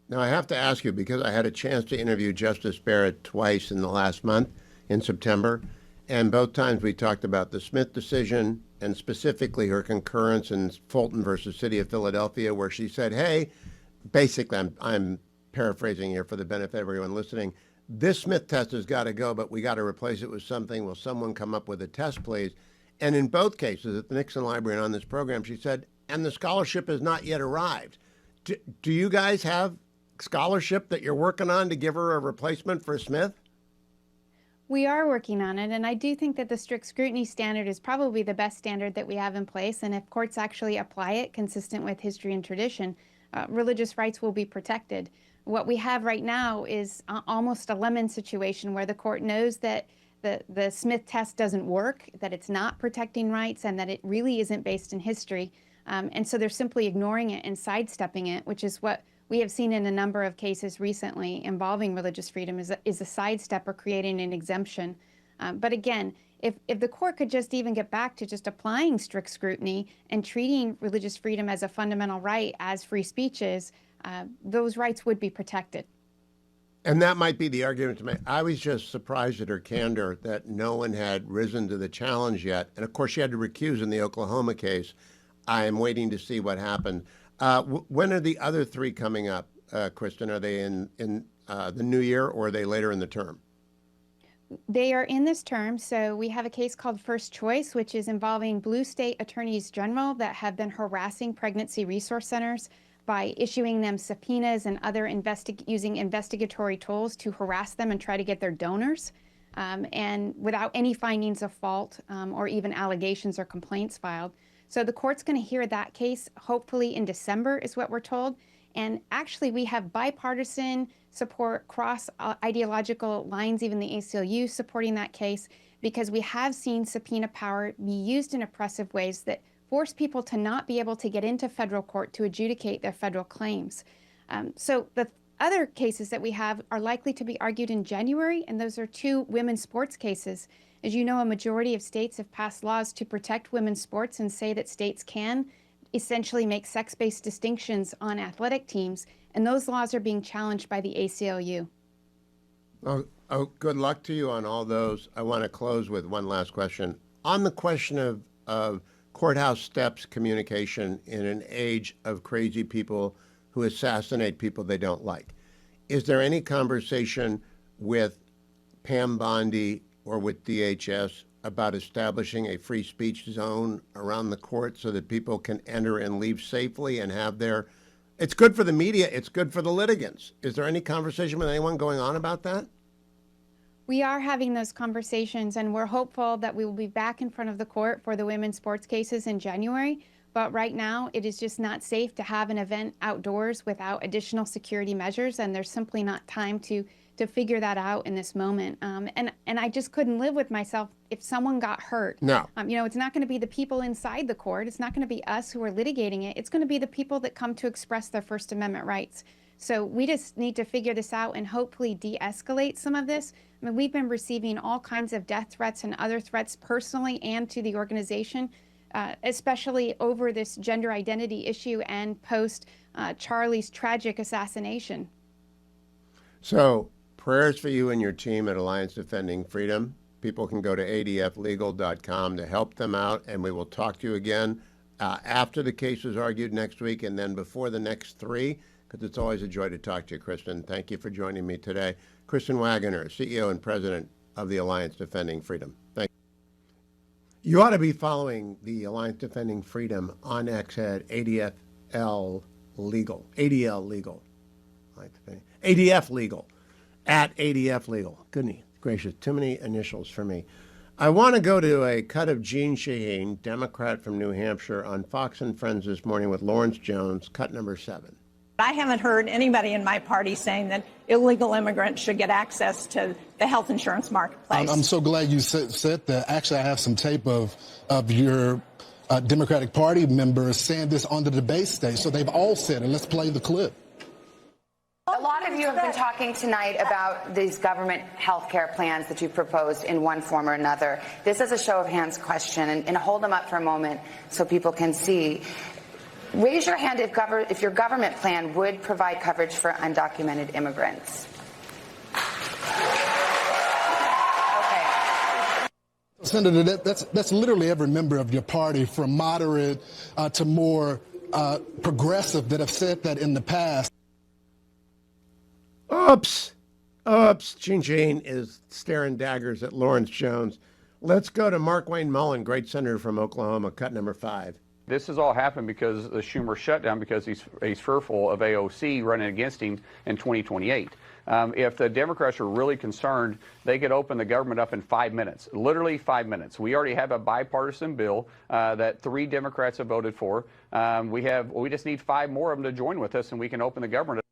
[SPEAKER 1] Now, I have to ask you, because I had a chance to interview Justice Barrett twice in the last month, in September, and both times we talked about the Smith decision and specifically her concurrence in Fulton versus City of Philadelphia, where she said, hey, basically, I'm paraphrasing here for the benefit of everyone listening, this Smith test has got to go, but we got to replace it with something. Will someone come up with a test, please? And in both cases, at the Nixon Library and on this program, she said, and the scholarship has not yet arrived. Do you guys have scholarship that you're working on to give her a replacement for Smith?
[SPEAKER 15] We are working on it, and I do think that the strict scrutiny standard is probably the best standard that we have in place, and if courts actually apply it consistent with history and tradition, religious rights will be protected. What we have right now is almost a lemon situation where the court knows that the Smith test doesn't work, that it's not protecting rights, and that it really isn't based in history. And so they're simply ignoring it and sidestepping it, which is what we have seen in a number of cases recently involving religious freedom, is a sidestep or creating an exemption. But again, if the court could just even get back to just applying strict scrutiny and treating religious freedom as a fundamental right as free speech is, those rights would be protected.
[SPEAKER 1] And that might be the argument to make. I was just surprised at her candor that no one had risen to the challenge yet. And of course, she had to recuse in the Oklahoma case. I am waiting to see what happened. When are the other three coming up, Kristen? Are they in the new year, or are they later in the term?
[SPEAKER 15] They are in this term. So we have a case called First Choice, which is involving blue state attorneys general that have been harassing pregnancy resource centers by issuing them subpoenas and other using investigatory tools to harass them and try to get their donors, and without any findings of fault or even allegations or complaints filed. So the court's going to hear that case hopefully in December is what we're told. And actually we have bipartisan support, cross ideological lines, even the ACLU supporting that case, because we have seen subpoena power be used in oppressive ways that force people to not be able to get into federal court to adjudicate their federal claims. So the other cases that we have are likely to be argued in January, and those are two women's sports cases. As you know, a majority of states have passed laws to protect women's sports and say that states can essentially make sex-based distinctions on athletic teams, and those laws are being challenged by the ACLU.
[SPEAKER 1] Oh, good luck to you on all those. I want to close with one last question. On the question of courthouse steps communication in an age of crazy people who assassinate people they don't like, is there any conversation with Pam Bondi or with DHS about establishing a free speech zone around the court so that people can enter and leave safely and have their... It's good for the media, it's good for the litigants. Is there any conversation with anyone going on about that?
[SPEAKER 15] We are having those conversations, and we're hopeful that we will be back in front of the court for the women's sports cases in January. But right now, it is just not safe to have an event outdoors without additional security measures, and there's simply not time to figure that out in this moment. And I just couldn't live with myself if someone got hurt.
[SPEAKER 1] No.
[SPEAKER 15] It's not going to be the people inside the court. It's not going to be us who are litigating it. It's going to be the people that come to express their First Amendment rights. So we just need to figure this out and hopefully de-escalate some of this. I mean, we've been receiving all kinds of death threats and other threats personally and to the organization especially over this gender identity issue and post Charlie's tragic assassination.
[SPEAKER 1] So, prayers for you and your team at Alliance Defending Freedom. People can go to adflegal.com to help them out, and we will talk to you again after the case is argued next week and then before the next three, because it's always a joy to talk to you, Kristen. Thank you for joining me today. Kristen Wagoner, CEO and President of the Alliance Defending Freedom. Thank you. You ought to be following the Alliance Defending Freedom on X at ADFL Legal. ADL Legal. ADF Legal. At ADF Legal. Goodness gracious, too many initials for me. I want to go to a cut of Jeanne Shaheen, Democrat from New Hampshire, on Fox and Friends this morning with Lawrence Jones, cut number 7.
[SPEAKER 13] I haven't heard anybody in my party saying that illegal immigrants should get access to the health insurance marketplace.
[SPEAKER 17] I'm so glad you said that. Actually, I have some tape of your Democratic Party members saying this on the debate stage. So they've all said it. Let's play the clip.
[SPEAKER 18] A lot of you have been talking tonight about these government health care plans that you've proposed in one form or another. This is a show of hands question, and hold them up for a moment so people can see. Raise your hand if your government plan would provide coverage for undocumented immigrants. Okay.
[SPEAKER 17] Senator, that's literally every member of your party, from moderate to more progressive, that have said that in the past.
[SPEAKER 1] Oops. Jeanne Shaheen is staring daggers at Lawrence Jones. Let's go to Mark Wayne Mullen, great senator from Oklahoma, cut number 5.
[SPEAKER 19] This has all happened because of the Schumer shutdown, because he's fearful of AOC running against him in 2028. If the Democrats are really concerned, they could open the government up in 5 minutes, literally 5 minutes. We already have a bipartisan bill that 3 Democrats have voted for. We just need 5 more of them to join with us, and we can open the government.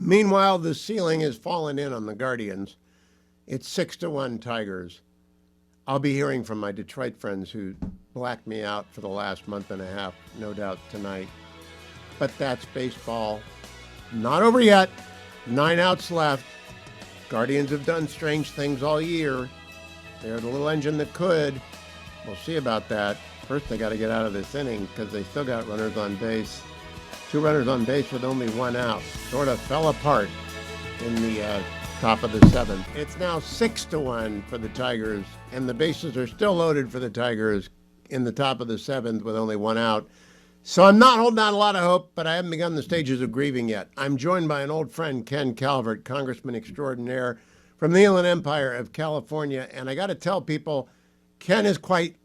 [SPEAKER 1] Meanwhile, the ceiling has fallen in on the Guardians. It's 6-1 Tigers. I'll be hearing from my Detroit friends who blacked me out for the last month and a half, no doubt tonight. But that's baseball. Not over yet. 9 outs left. Guardians have done strange things all year. They're the little engine that could. We'll see about that. First, they got to get out of this inning because they still got runners on base. 2 runners on base with only 1 out. Sort of fell apart in the top of the 7th. It's now 6-1 for the Tigers, and the bases are still loaded for the Tigers in the top of the 7th with only 1 out. So I'm not holding out a lot of hope, but I haven't begun the stages of grieving yet. I'm joined by an old friend, Ken Calvert, Congressman extraordinaire from the Inland Empire of California. And I got to tell people, Ken is quite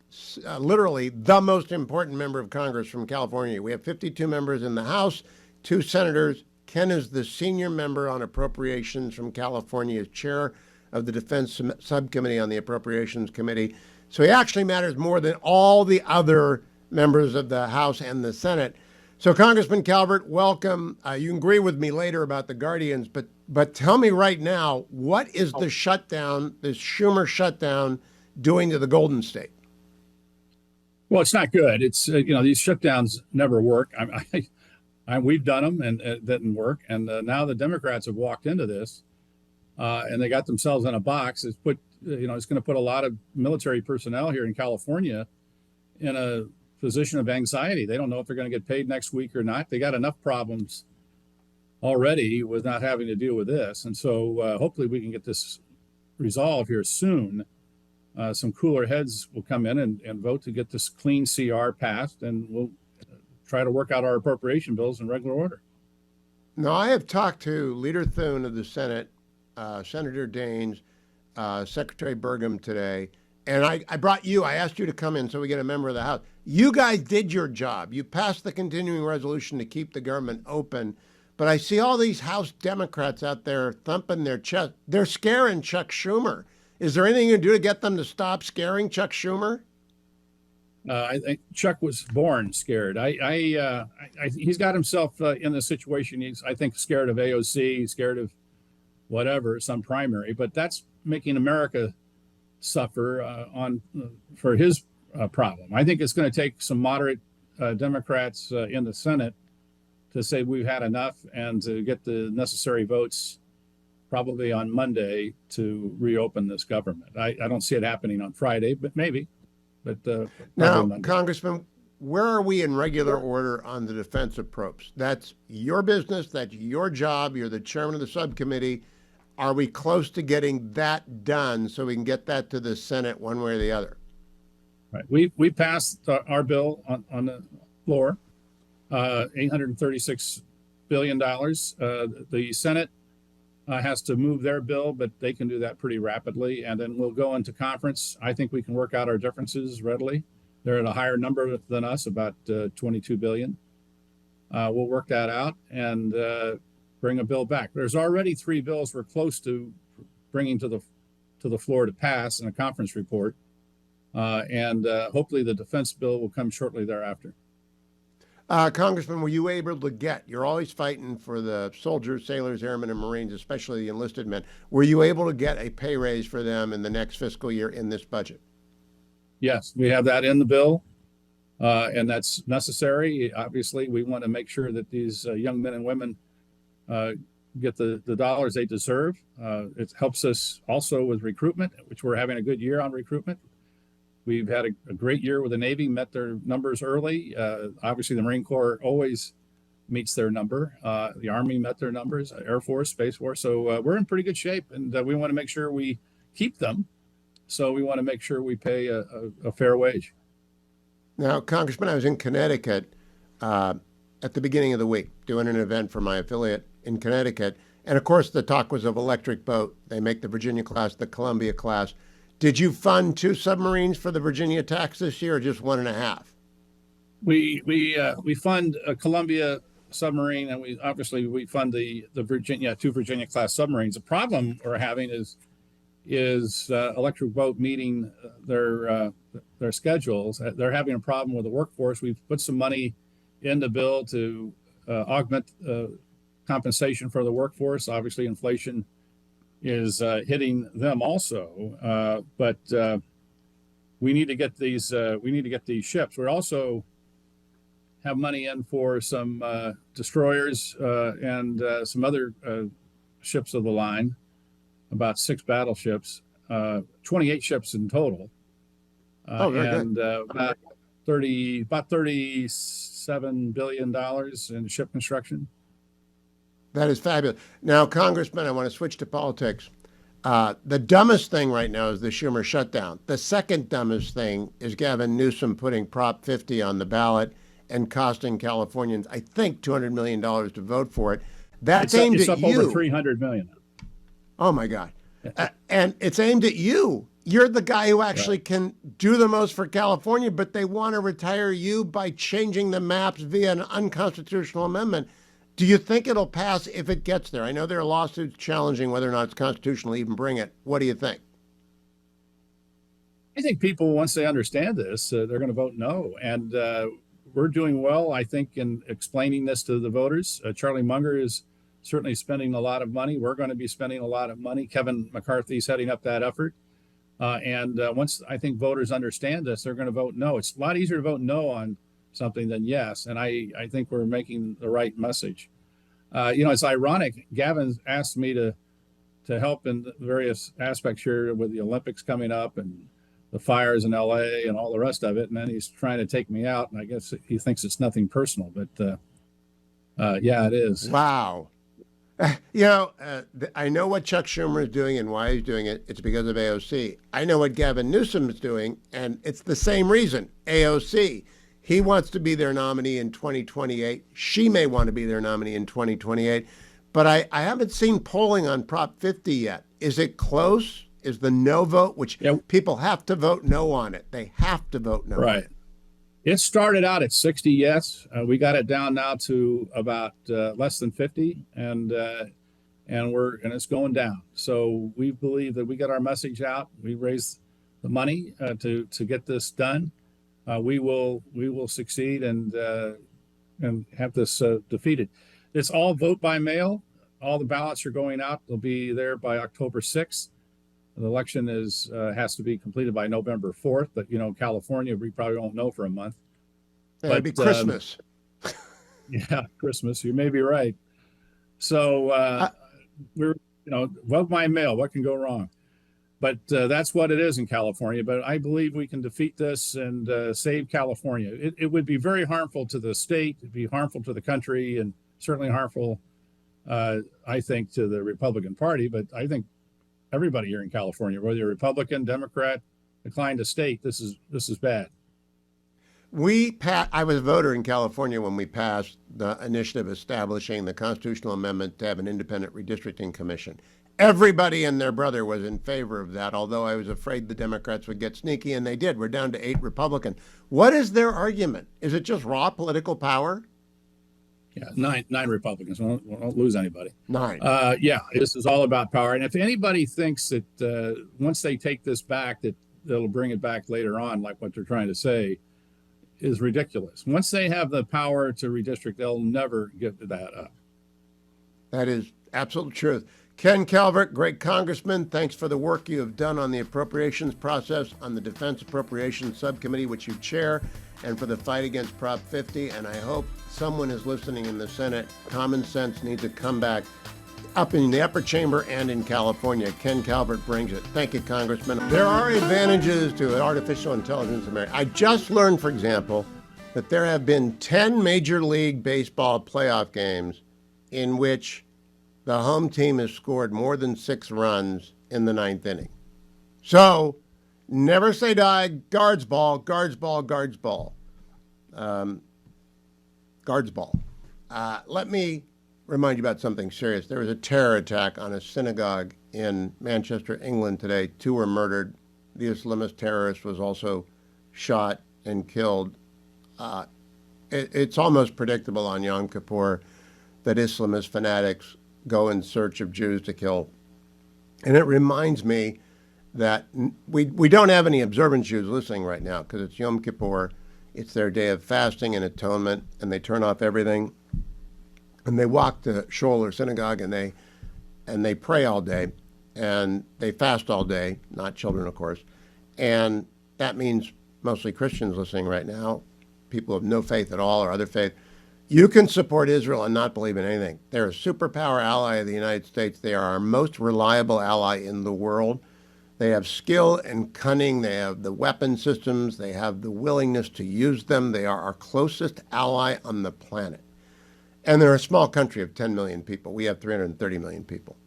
[SPEAKER 1] literally the most important member of Congress from California. We have 52 members in the House, 2 senators. Ken is the senior member on appropriations from California, as chair of the Defense Subcommittee on the Appropriations Committee. So he actually matters more than all the other members of the House and the Senate. So Congressman Calvert, welcome. You can agree with me later about the Guardians, but tell me right now, what is the shutdown, this Schumer shutdown, doing to the Golden State?
[SPEAKER 20] Well, it's not good. It's these shutdowns never work. We've done them and it didn't work. And now the Democrats have walked into this, and they got themselves in a box. It's going to put a lot of military personnel here in California in a position of anxiety. They don't know if they're going to get paid next week or not. They got enough problems already with not having to deal with this. And so hopefully we can get this resolved here soon. Some cooler heads will come in and vote to get this clean CR passed, and we'll try to work out our appropriation bills in regular order.
[SPEAKER 1] Now, I have talked to Leader Thune of the Senate, Senator Daines, Secretary Burgum today, and I brought you. I asked you to come in so we get a member of the House. You guys did your job. You passed the continuing resolution to keep the government open, but I see all these House Democrats out there thumping their chest. They're scaring Chuck Schumer. Is there anything you can do to get them to stop scaring Chuck Schumer?
[SPEAKER 20] I think Chuck was born scared. He's got himself in this situation. He's, I think, scared of AOC, scared of whatever, some primary. But that's making America suffer for his problem. I think it's going to take some moderate Democrats in the Senate to say we've had enough and to get the necessary votes probably on Monday to reopen this government. I don't see it happening on Friday, but maybe. but
[SPEAKER 1] now,
[SPEAKER 20] Monday.
[SPEAKER 1] Congressman, where are we in regular order on the defense of probes? That's your business. That's your job. You're the chairman of the subcommittee. Are we close to getting that done so we can get that to the Senate one way or the other?
[SPEAKER 20] Right. We passed our bill on the floor, $836 billion. The Senate has to move their bill, but they can do that pretty rapidly. And then we'll go into conference. I think we can work out our differences readily. They're at a higher number than us, about 22 billion. We'll work that out and bring a bill back. There's already 3 bills we're close to bringing to the floor to pass in a conference report. And hopefully the defense bill will come shortly thereafter.
[SPEAKER 1] Congressman, were you able to get, you're always fighting for the soldiers, sailors, airmen, and Marines, especially the enlisted men. Were you able to get a pay raise for them in the next fiscal year in this budget?
[SPEAKER 20] Yes, we have that in the bill, and that's necessary. Obviously, we want to make sure that these young men and women get the dollars they deserve. It helps us also with recruitment, which we're having a good year on recruitment. We've had a great year with the Navy, met their numbers early. Obviously, the Marine Corps always meets their number. The Army met their numbers, Air Force, Space Force. So we're in pretty good shape, and we want to make sure we keep them. So we want to make sure we pay a fair wage.
[SPEAKER 1] Now, Congressman, I was in Connecticut at the beginning of the week doing an event for my affiliate in Connecticut. And of course, the talk was of electric boat. They make the Virginia class, the Columbia class. Did you fund 2 submarines for the Virginia attacks this year, or just 1.5?
[SPEAKER 20] We fund a Columbia submarine, and we fund the Virginia 2 Virginia class submarines. The problem we're having is electric boat meeting their schedules. They're having a problem with the workforce. We've put some money in the bill to augment compensation for the workforce. Obviously, inflation is hitting them also, but we need to get these ships. We also have money in for some destroyers and some other ships of the line, about 6 battleships, 28 ships in total, and about $37 billion in ship construction.
[SPEAKER 1] That is fabulous. Now, Congressman, I want to switch to politics. The dumbest thing right now is the Schumer shutdown. The second dumbest thing is Gavin Newsom putting Prop 50 on the ballot and costing Californians, I think, $200 million to vote for it. That's aimed at you.
[SPEAKER 20] Over $300 million.
[SPEAKER 1] Oh, my God. And it's aimed at you. You're the guy who actually can do the most for California, but they want to retire you by changing the maps via an unconstitutional amendment. Do you think it'll pass if it gets there? I know there are lawsuits challenging whether or not it's constitutional to even bring it. What do you think?
[SPEAKER 20] I think people, once they understand this, they're going to vote no. And we're doing well, I think, in explaining this to the voters. Charlie Munger is certainly spending a lot of money. We're going to be spending a lot of money. Kevin McCarthy is heading up that effort. And once I think voters understand this, they're going to vote no. It's a lot easier to vote no on something than yes. And I think we're making the right message. It's ironic. Gavin asked me to help in various aspects here with the Olympics coming up and the fires in LA and all the rest of it. And then he's trying to take me out. And I guess he thinks it's nothing personal, but yeah, it is.
[SPEAKER 1] Wow. I know what Chuck Schumer is doing and why he's doing it. It's because of AOC. I know what Gavin Newsom is doing, and it's the same reason, AOC. He wants to be their nominee in 2028. She may want to be their nominee in 2028. But I haven't seen polling on Prop 50 yet. Is it close? Is the no vote, which people have to vote no on it. They have to vote no.
[SPEAKER 20] Right. It started out at 60 yes. We got it down now to about less than 50, and it's going down. So we believe that we got our message out. We raised the money to get this done. We will succeed and have this defeated. It's all vote by mail. All the ballots are going out. They'll be there by October 6th. The election has to be completed by November 4th, but California, we probably won't know for a month.
[SPEAKER 1] It'll be Christmas.
[SPEAKER 20] Yeah, Christmas. You may be right. So we're vote by mail. What can go wrong? But that's what it is in California. But I believe we can defeat this and save California. It would be very harmful to the state. It'd be harmful to the country, and certainly harmful, I think, to the Republican Party. But I think everybody here in California, whether you're Republican, Democrat, declined to state, this is bad.
[SPEAKER 1] I was a voter in California when we passed the initiative establishing the constitutional amendment to have an independent redistricting commission. Everybody and their brother was in favor of that, although I was afraid the Democrats would get sneaky, and they did. We're down to 8 Republican. What is their argument? Is it just raw political power?
[SPEAKER 20] Yeah, nine Republicans. Won't lose anybody.
[SPEAKER 1] 9.
[SPEAKER 20] Yeah, this is all about power. And if anybody thinks that once they take this back, that they'll bring it back later on, like what they're trying to say, is ridiculous. Once they have the power to redistrict, they'll never give that up.
[SPEAKER 1] That is absolute truth. Ken Calvert, great congressman, thanks for the work you have done on the appropriations process, on the Defense Appropriations Subcommittee, which you chair, and for the fight against Prop 50. And I hope someone is listening in the Senate. Common sense needs to come back up in the upper chamber and in California. Ken Calvert brings it. Thank you, Congressman. There are advantages to artificial intelligence in America. I just learned, for example, that there have been 10 Major League Baseball playoff games in which the home team has scored more than 6 runs in the 9th inning. So, never say die. Guards ball, guards ball, guards ball. Guards ball. Let me remind you about something serious. There was a terror attack on a synagogue in Manchester, England today. 2 were murdered. The Islamist terrorist was also shot and killed. It's almost predictable on Yom Kippur that Islamist fanatics go in search of Jews to kill. And it reminds me that we don't have any observant Jews listening right now because it's Yom Kippur. It's their day of fasting and atonement, and they turn off everything. And they walk to shul or synagogue, and they pray all day, and they fast all day, not children, of course. And that means mostly Christians listening right now, people of no faith at all or other faith. You can support Israel and not believe in anything. They're a superpower ally of the United States. They are our most reliable ally in the world. They have skill and cunning. They have the weapon systems. They have the willingness to use them. They are our closest ally on the planet. And they're a small country of 10 million people. We have 330 million people.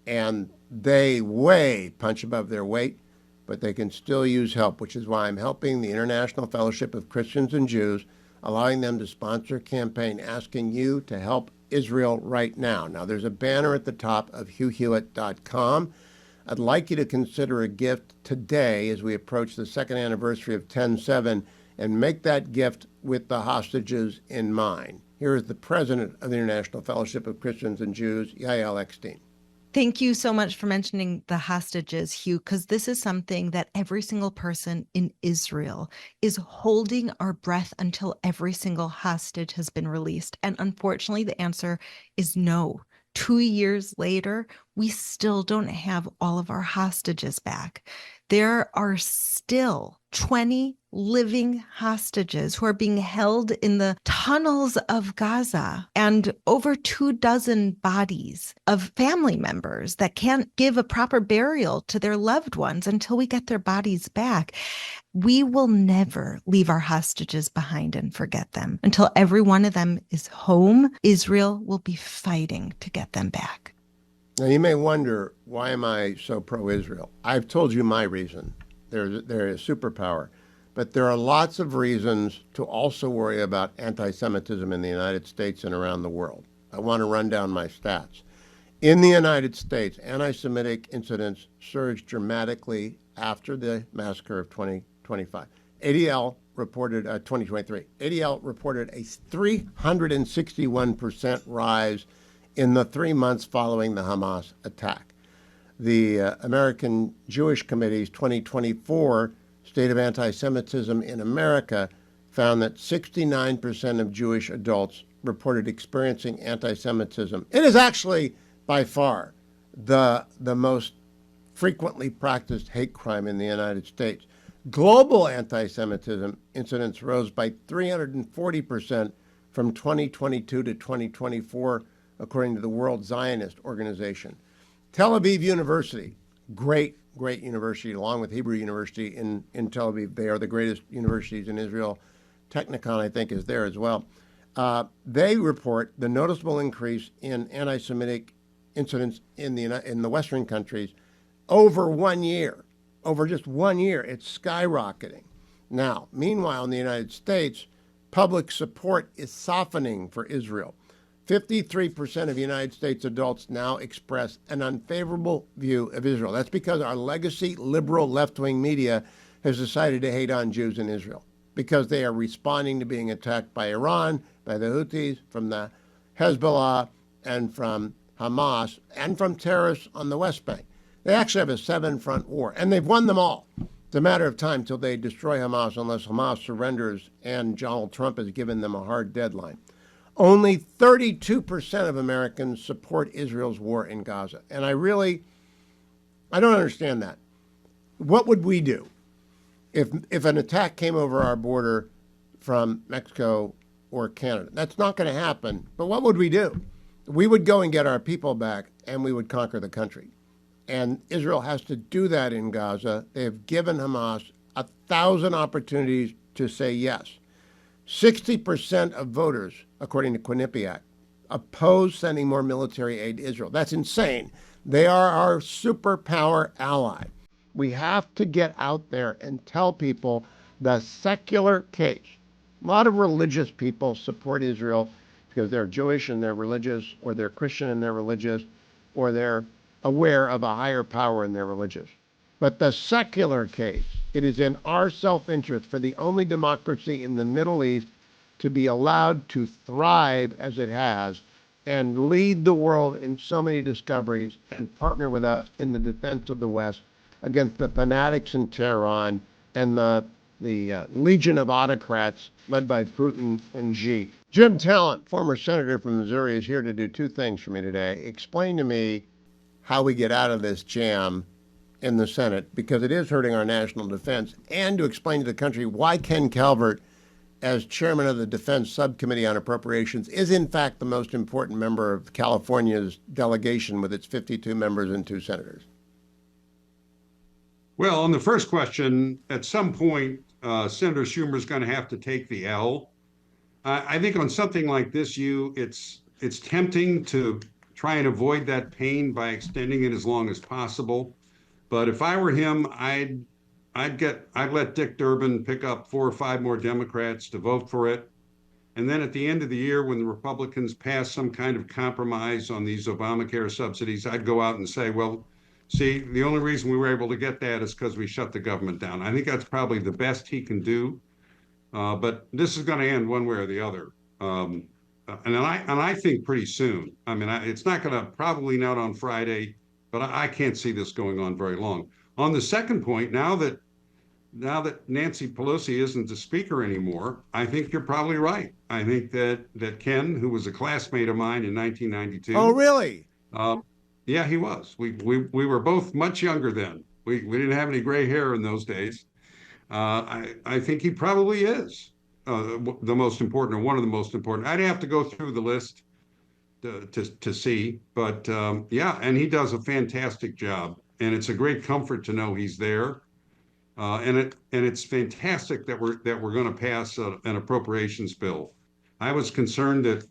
[SPEAKER 1] And they way punch above their weight, but they can still use help, which is why I'm helping the International Fellowship of Christians and Jews, allowing them to sponsor a campaign asking you to help Israel right now. Now, there's a banner at the top of hughhewitt.com. I'd like you to consider a gift today as we approach the second anniversary of 10/7 and make that gift with the hostages in mind. Here is the president of the International Fellowship of Christians and Jews, Yael Eckstein.
[SPEAKER 4] Thank you so much for mentioning the hostages, Hugh, because this is something that every single person in Israel is holding our breath until every single hostage has been released. And unfortunately, the answer is no. 2 years later, we still don't have all of our hostages back. There are still 20 living hostages who are being held in the tunnels of Gaza, and over 24 bodies of family members that can't give a proper burial to their loved ones until we get their bodies back. We will never leave our hostages behind and forget them. Until every one of them is home, Israel will be fighting to get them back.
[SPEAKER 1] Now, you may wonder, why am I so pro-Israel? I've told you my reason. They're a superpower. But there are lots of reasons to also worry about anti-Semitism in the United States and around the world. I want to run down my stats. In the United States, anti-Semitic incidents surged dramatically after the massacre of 2025. ADL reported 2023. ADL reported a 361% rise in the 3 months following the Hamas attack. The American Jewish Committee's 2024 State of Anti-Semitism in America found that 69% of Jewish adults reported experiencing anti-Semitism. It is actually, by far, the most frequently practiced hate crime in the United States. Global anti-Semitism incidents rose by 340% from 2022 to 2024, according to the World Zionist Organization. Tel Aviv University, great great university, along with Hebrew University in Tel Aviv. They are the greatest universities in Israel. Technicon, I think, is there as well. They report the noticeable increase in anti-Semitic incidents in the Western countries over 1 year. Over just 1 year, it's skyrocketing. Now, meanwhile, in the United States, public support is softening for Israel. 53% of United States adults now express an unfavorable view of Israel. That's because our legacy liberal left-wing media has decided to hate on Jews in Israel because they are responding to being attacked by Iran, by the Houthis, from the Hezbollah, and from Hamas, and from terrorists on the West Bank. They actually have a 7-front war, and they've won them all. It's a matter of time till they destroy Hamas, unless Hamas surrenders and Donald Trump has given them a hard deadline. Only 32% of Americans support Israel's war in Gaza. And I don't understand that. What would we do if an attack came over our border from Mexico or Canada? That's not going to happen. But what would we do? We would go and get our people back, and we would conquer the country. And Israel has to do that in Gaza. They have given Hamas 1,000 opportunities to say yes. 60% of voters, according to Quinnipiac, oppose sending more military aid to Israel. That's insane. They are our superpower ally. We have to get out there and tell people the secular case. A lot of religious people support Israel because they're Jewish and they're religious, or they're Christian and they're religious, or they're aware of a higher power and they're religious. But the secular case, it is in our self-interest for the only democracy in the Middle East to be allowed to thrive as it has and lead the world in so many discoveries and partner with us in the defense of the West against the fanatics in Tehran and the legion of autocrats led by Putin and Xi. Jim Talent, former senator from Missouri, is here to do two things for me today. Explain to me how we get out of this jam in the Senate, because it is hurting our national defense, and to explain to the country why Ken Calvert, as chairman of the Defense Subcommittee on Appropriations, is in fact the most important member of California's delegation with its 52 members and 2 senators.
[SPEAKER 21] Well, on the first question, at some point, Senator Schumer is going to have to take the L. I think on something like this, it's tempting to try and avoid that pain by extending it as long as possible. But if I were him, I'd let Dick Durbin pick up 4 or 5 more Democrats to vote for it. And then at the end of the year, when the Republicans pass some kind of compromise on these Obamacare subsidies, I'd go out and say, well, see, the only reason we were able to get that is because we shut the government down. I think that's probably the best he can do. But this is going to end one way or the other. And I think pretty soon. I mean, it's not going to, probably not on Friday, but I can't see this going on very long. On the second point, now that Nancy Pelosi isn't the speaker anymore, I think you're probably right. I think that Ken, who was a classmate of mine in 1992.
[SPEAKER 1] Oh, really?
[SPEAKER 21] Yeah, he was. We were both much younger then. We didn't have any gray hair in those days. I think he probably is the most important, or one of the most important. I'd have to go through the list to see, but yeah, and he does a fantastic job, and it's a great comfort to know he's there. And it's fantastic that we're going to pass an appropriations bill. I was concerned that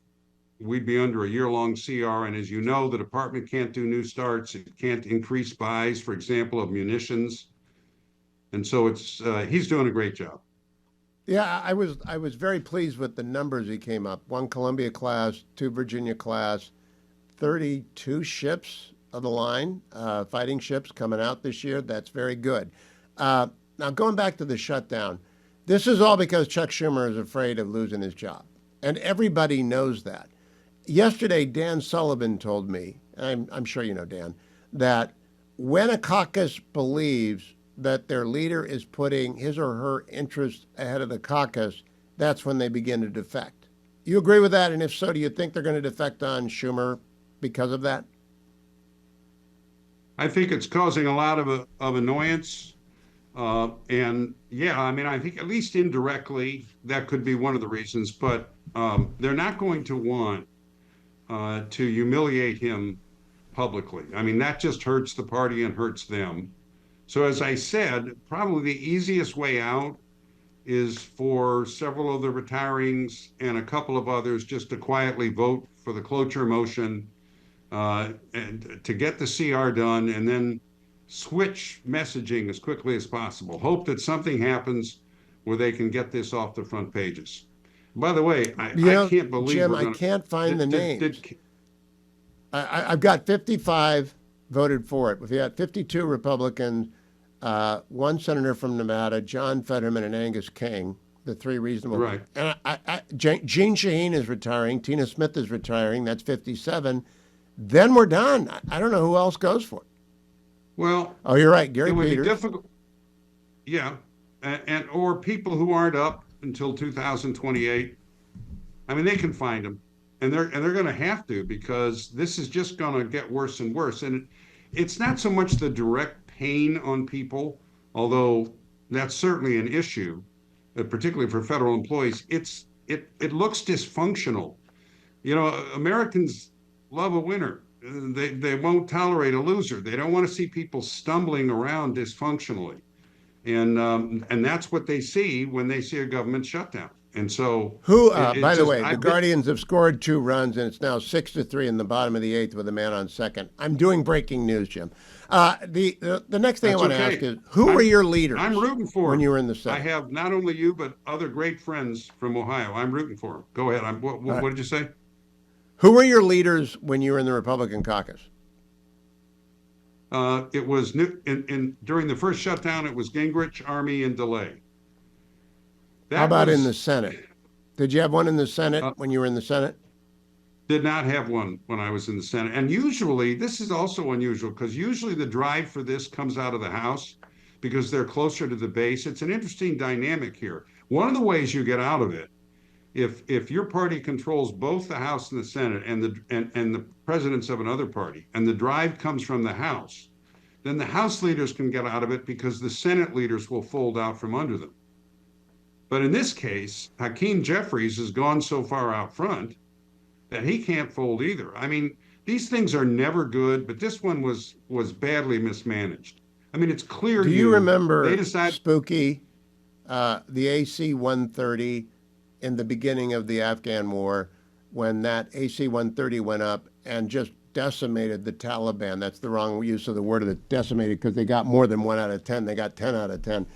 [SPEAKER 21] we'd be under a year-long CR, and as you know, the department can't do new starts. It can't increase buys, for example, of munitions. And so he's doing a great job.
[SPEAKER 1] Yeah, I was very pleased with the numbers he came up. 1 Columbia class, 2 Virginia class, 32 ships of the line, fighting ships coming out this year. That's very good. Now, going back to the shutdown, this is all because Chuck Schumer is afraid of losing his job. And everybody knows that. Yesterday, Dan Sullivan told me, and I'm sure you know Dan, that when a caucus believes that their leader is putting his or her interests ahead of the caucus, that's when they begin to defect. You agree with that? And if so, do you think they're going to defect on Schumer because of that?
[SPEAKER 21] I think it's causing a lot of annoyance. And yeah, I mean, I think at least indirectly, that could be one of the reasons, but they're not going to want to humiliate him publicly. I mean, that just hurts the party and hurts them. So as I said, probably the easiest way out is for several of the retirings and a couple of others just to quietly vote for the cloture motion and to get the CR done and then switch messaging as quickly as possible. Hope that something happens where they can get this off the front pages. By the way, I can't believe
[SPEAKER 1] Jim,
[SPEAKER 21] we're gonna,
[SPEAKER 1] I can't find the names. I've got 55 voted for it. We've got 52 Republicans, one senator from Nevada, John Fetterman and Angus King, the three reasonable.
[SPEAKER 21] Right.
[SPEAKER 1] And Jean Shaheen is retiring. Tina Smith is retiring. That's 57. Then we're done. I don't know who else goes for it.
[SPEAKER 21] Well,
[SPEAKER 1] oh, you're right, Gary
[SPEAKER 21] it would
[SPEAKER 1] Peters.
[SPEAKER 21] be difficult. Yeah, and or people who aren't up until 2028. I mean, they can find them, and they're going to have to, because this is just going to get worse and worse. And it's not so much the direct pain on people, although that's certainly an issue, particularly for federal employees. It looks dysfunctional. You know, Americans love a winner. They won't tolerate a loser. They don't want to see people stumbling around dysfunctionally, and that's what they see when they see a government shutdown. And so,
[SPEAKER 1] by the way, the Guardians have scored 2 runs, and it's now 6-3 in the bottom of the 8th with a man on second. I'm doing breaking news, Jim. The next thing I want to ask is, who were your leaders?
[SPEAKER 21] I'm rooting for
[SPEAKER 1] when
[SPEAKER 21] them.
[SPEAKER 1] you were in the Senate.
[SPEAKER 21] I have not only you, but other great friends from Ohio. I'm rooting for them. Go ahead. What did you say?
[SPEAKER 1] Who were your leaders when you were in the Republican caucus?
[SPEAKER 21] It was during the first shutdown. It was Gingrich, Army, and DeLay.
[SPEAKER 1] How about in the Senate? Did you have one in the Senate when you were in the Senate?
[SPEAKER 21] Did not have one when I was in the Senate. And usually, this is also unusual, because usually the drive for this comes out of the House because they're closer to the base. It's an interesting dynamic here. One of the ways you get out of it, if your party controls both the House and the Senate and the presidents of another party, and the drive comes from the House, then the House leaders can get out of it because the Senate leaders will fold out from under them. But in this case, Hakeem Jeffries has gone so far out front that he can't fold either. I mean, these things are never good, but this one was badly mismanaged. I mean, it's clear.
[SPEAKER 1] Do you remember,
[SPEAKER 21] they decided,
[SPEAKER 1] Spooky, the AC-130 in the beginning of the Afghan war, when that AC-130 went up and just decimated the Taliban? That's the wrong use of the word, of the decimated, because they got more than 1 out of 10. They got 10 out of 10.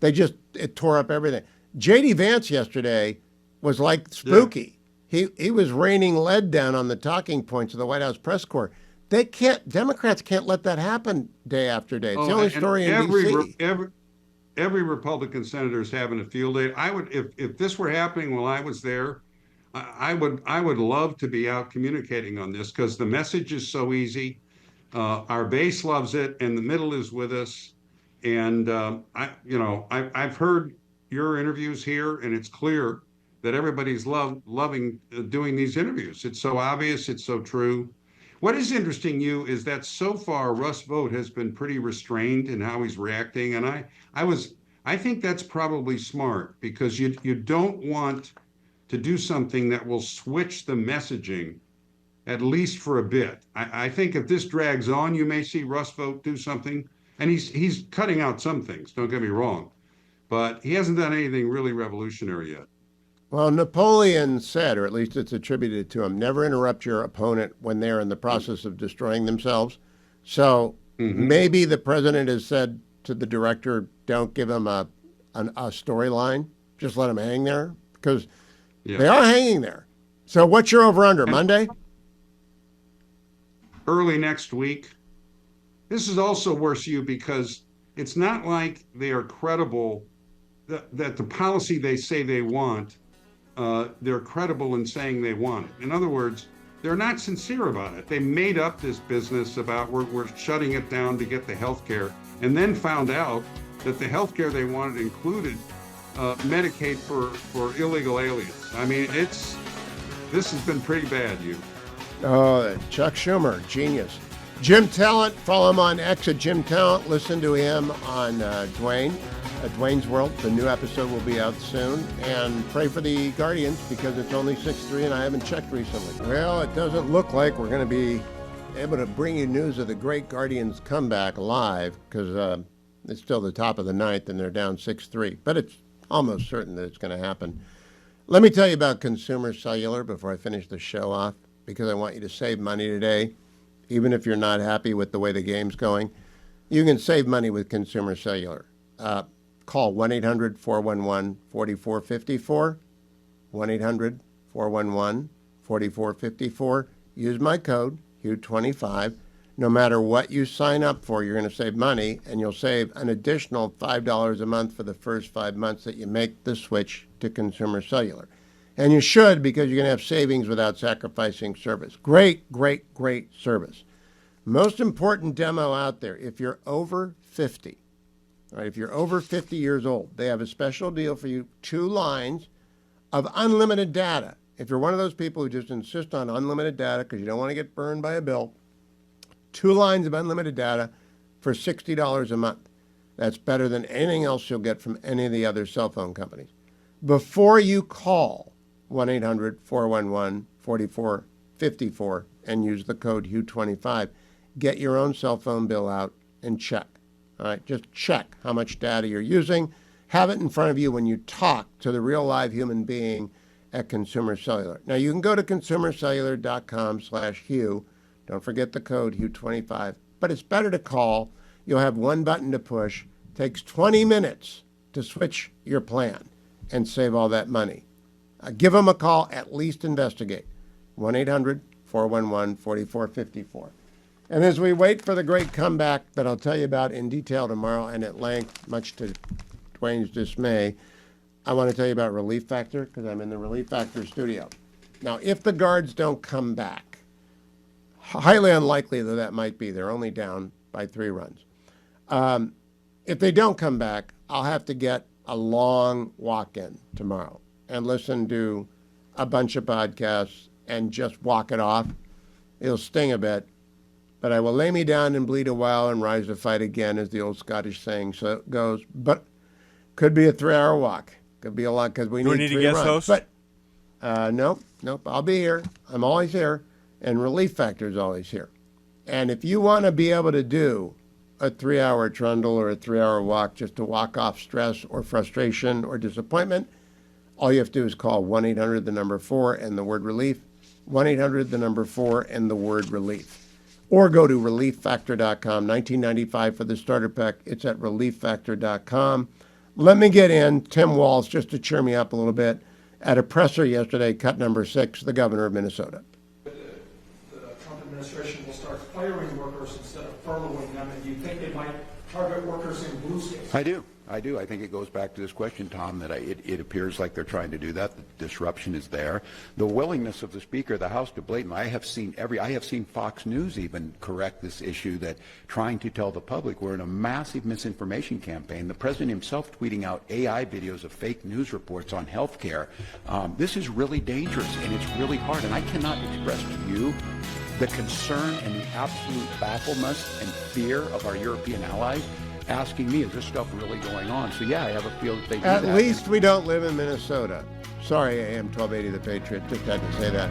[SPEAKER 1] It tore up everything. J.D. Vance yesterday was like Spooky. Yeah. He was raining lead down on the talking points of the White House press corps. Democrats can't let that happen day after day. It's the only story in D.C.
[SPEAKER 21] Every Republican senator is having a field day. I would, if this were happening while I was there, I would love to be out communicating on this, because the message is so easy. Our base loves it, and the middle is with us. And I've heard your interviews here, and it's clear that everybody's loving doing these interviews. It's so obvious, it's so true. What is interesting, is that so far Russ Vought has been pretty restrained in how he's reacting, and I think that's probably smart, because you don't want to do something that will switch the messaging, at least for a bit. I think if this drags on, you may see Russ Vought do something, and he's cutting out some things, don't get me wrong, but he hasn't done anything really revolutionary yet.
[SPEAKER 1] Well, Napoleon said, or at least it's attributed to him, never interrupt your opponent when they're in the process of destroying themselves. So maybe the president has said to the director, don't give him a storyline, just let him hang there, because they are hanging there. So what's your over-under, Monday?
[SPEAKER 21] Early next week. This is also worse, because it's not like they are credible, that the policy they say they want, they're credible in saying they want it. In other words, they're not sincere about it. They made up this business about we're shutting it down to get the health care, and then found out that the health care they wanted included Medicaid for illegal aliens. I mean, this has been pretty bad,
[SPEAKER 1] Oh, Chuck Schumer, genius. Jim Talent, follow him on X at Jim Talent. Listen to him on Dwayne's World. The new episode will be out soon. And pray for the Guardians, because it's only 6-3 and I haven't checked recently. Well, it doesn't look like we're going to be able to bring you news of the great Guardians comeback live, because It's still the top of the ninth, and they're down 6-3. But it's almost certain that it's going to happen. Let me tell you about Consumer Cellular before I finish the show off, because I want you to save money today, even if you're not happy with the way the game's going. You can save money with Consumer Cellular. Call 1-800-411-4454, 1-800-411-4454. Use my code, HUGH25. No matter what you sign up for, you're going to save money, and you'll save an additional $5 a month for the first 5 months that you make the switch to Consumer Cellular. And you should, because you're going to have savings without sacrificing service. Great, great, great service. Most important demo out there, if you're over 50, all right, if you're over 50 years old, they have a special deal for you, 2 lines of unlimited data. If you're one of those people who just insist on unlimited data because you don't want to get burned by a bill, 2 lines of unlimited data for $60 a month. That's better than anything else you'll get from any of the other cell phone companies. Before you call 1-800-411-4454 and use the code HUGH25, get your own cell phone bill out and check. All right, just check how much data you're using. Have it in front of you when you talk to the real live human being at Consumer Cellular. Now, you can go to consumercellular.com/Hugh. Don't forget the code HUGH25. But it's better to call. You'll have one button to push. Takes 20 minutes to switch your plan and save all that money. Give them a call, at least investigate. 1-800-411-4454. And as we wait for the great comeback that I'll tell you about in detail tomorrow and at length, much to Dwayne's dismay, I want to tell you about Relief Factor because I'm in the Relief Factor studio. Now, if the guards don't come back, highly unlikely though that might be, they're only down by 3 runs. If they don't come back, I'll have to get a long walk-in tomorrow and listen to a bunch of podcasts and just walk it off. It'll sting a bit, but I will lay me down and bleed a while and rise to fight again, as the old Scottish saying goes. But could be a 3-hour walk. Could be a lot because we need 3 runs. But nope, I'll be here. I'm always here, and Relief Factor is always here. And if you want to be able to do a 3-hour trundle or a 3-hour walk just to walk off stress or frustration or disappointment, all you have to do is call 1-800-4 and the word relief, 1-800-4 and the word relief. Or go to relieffactor.com, $19.95 for the starter pack. It's at relieffactor.com. Let me get in Tim Walz, just to cheer me up a little bit, at a presser yesterday, cut number 6, the governor of Minnesota.
[SPEAKER 11] The Trump administration will start firing workers instead of furloughing them, and do you think they might target workers in blue states?
[SPEAKER 2] I do. I think it goes back to this question, Tom, that it appears like they're trying to do that. The disruption is there. The willingness of the Speaker of the House to blame. I have seen Fox News even correct this issue, that trying to tell the public we're in a massive misinformation campaign. The president himself tweeting out AI videos of fake news reports on health care. This is really dangerous, and it's really hard. And I cannot express to you the concern and the absolute bafflement and fear of our European allies asking me, is this stuff really going on? So yeah, I have a feel that they do that.
[SPEAKER 1] At least we don't live in Minnesota. Sorry, AM 1280 The Patriot, just had to say that.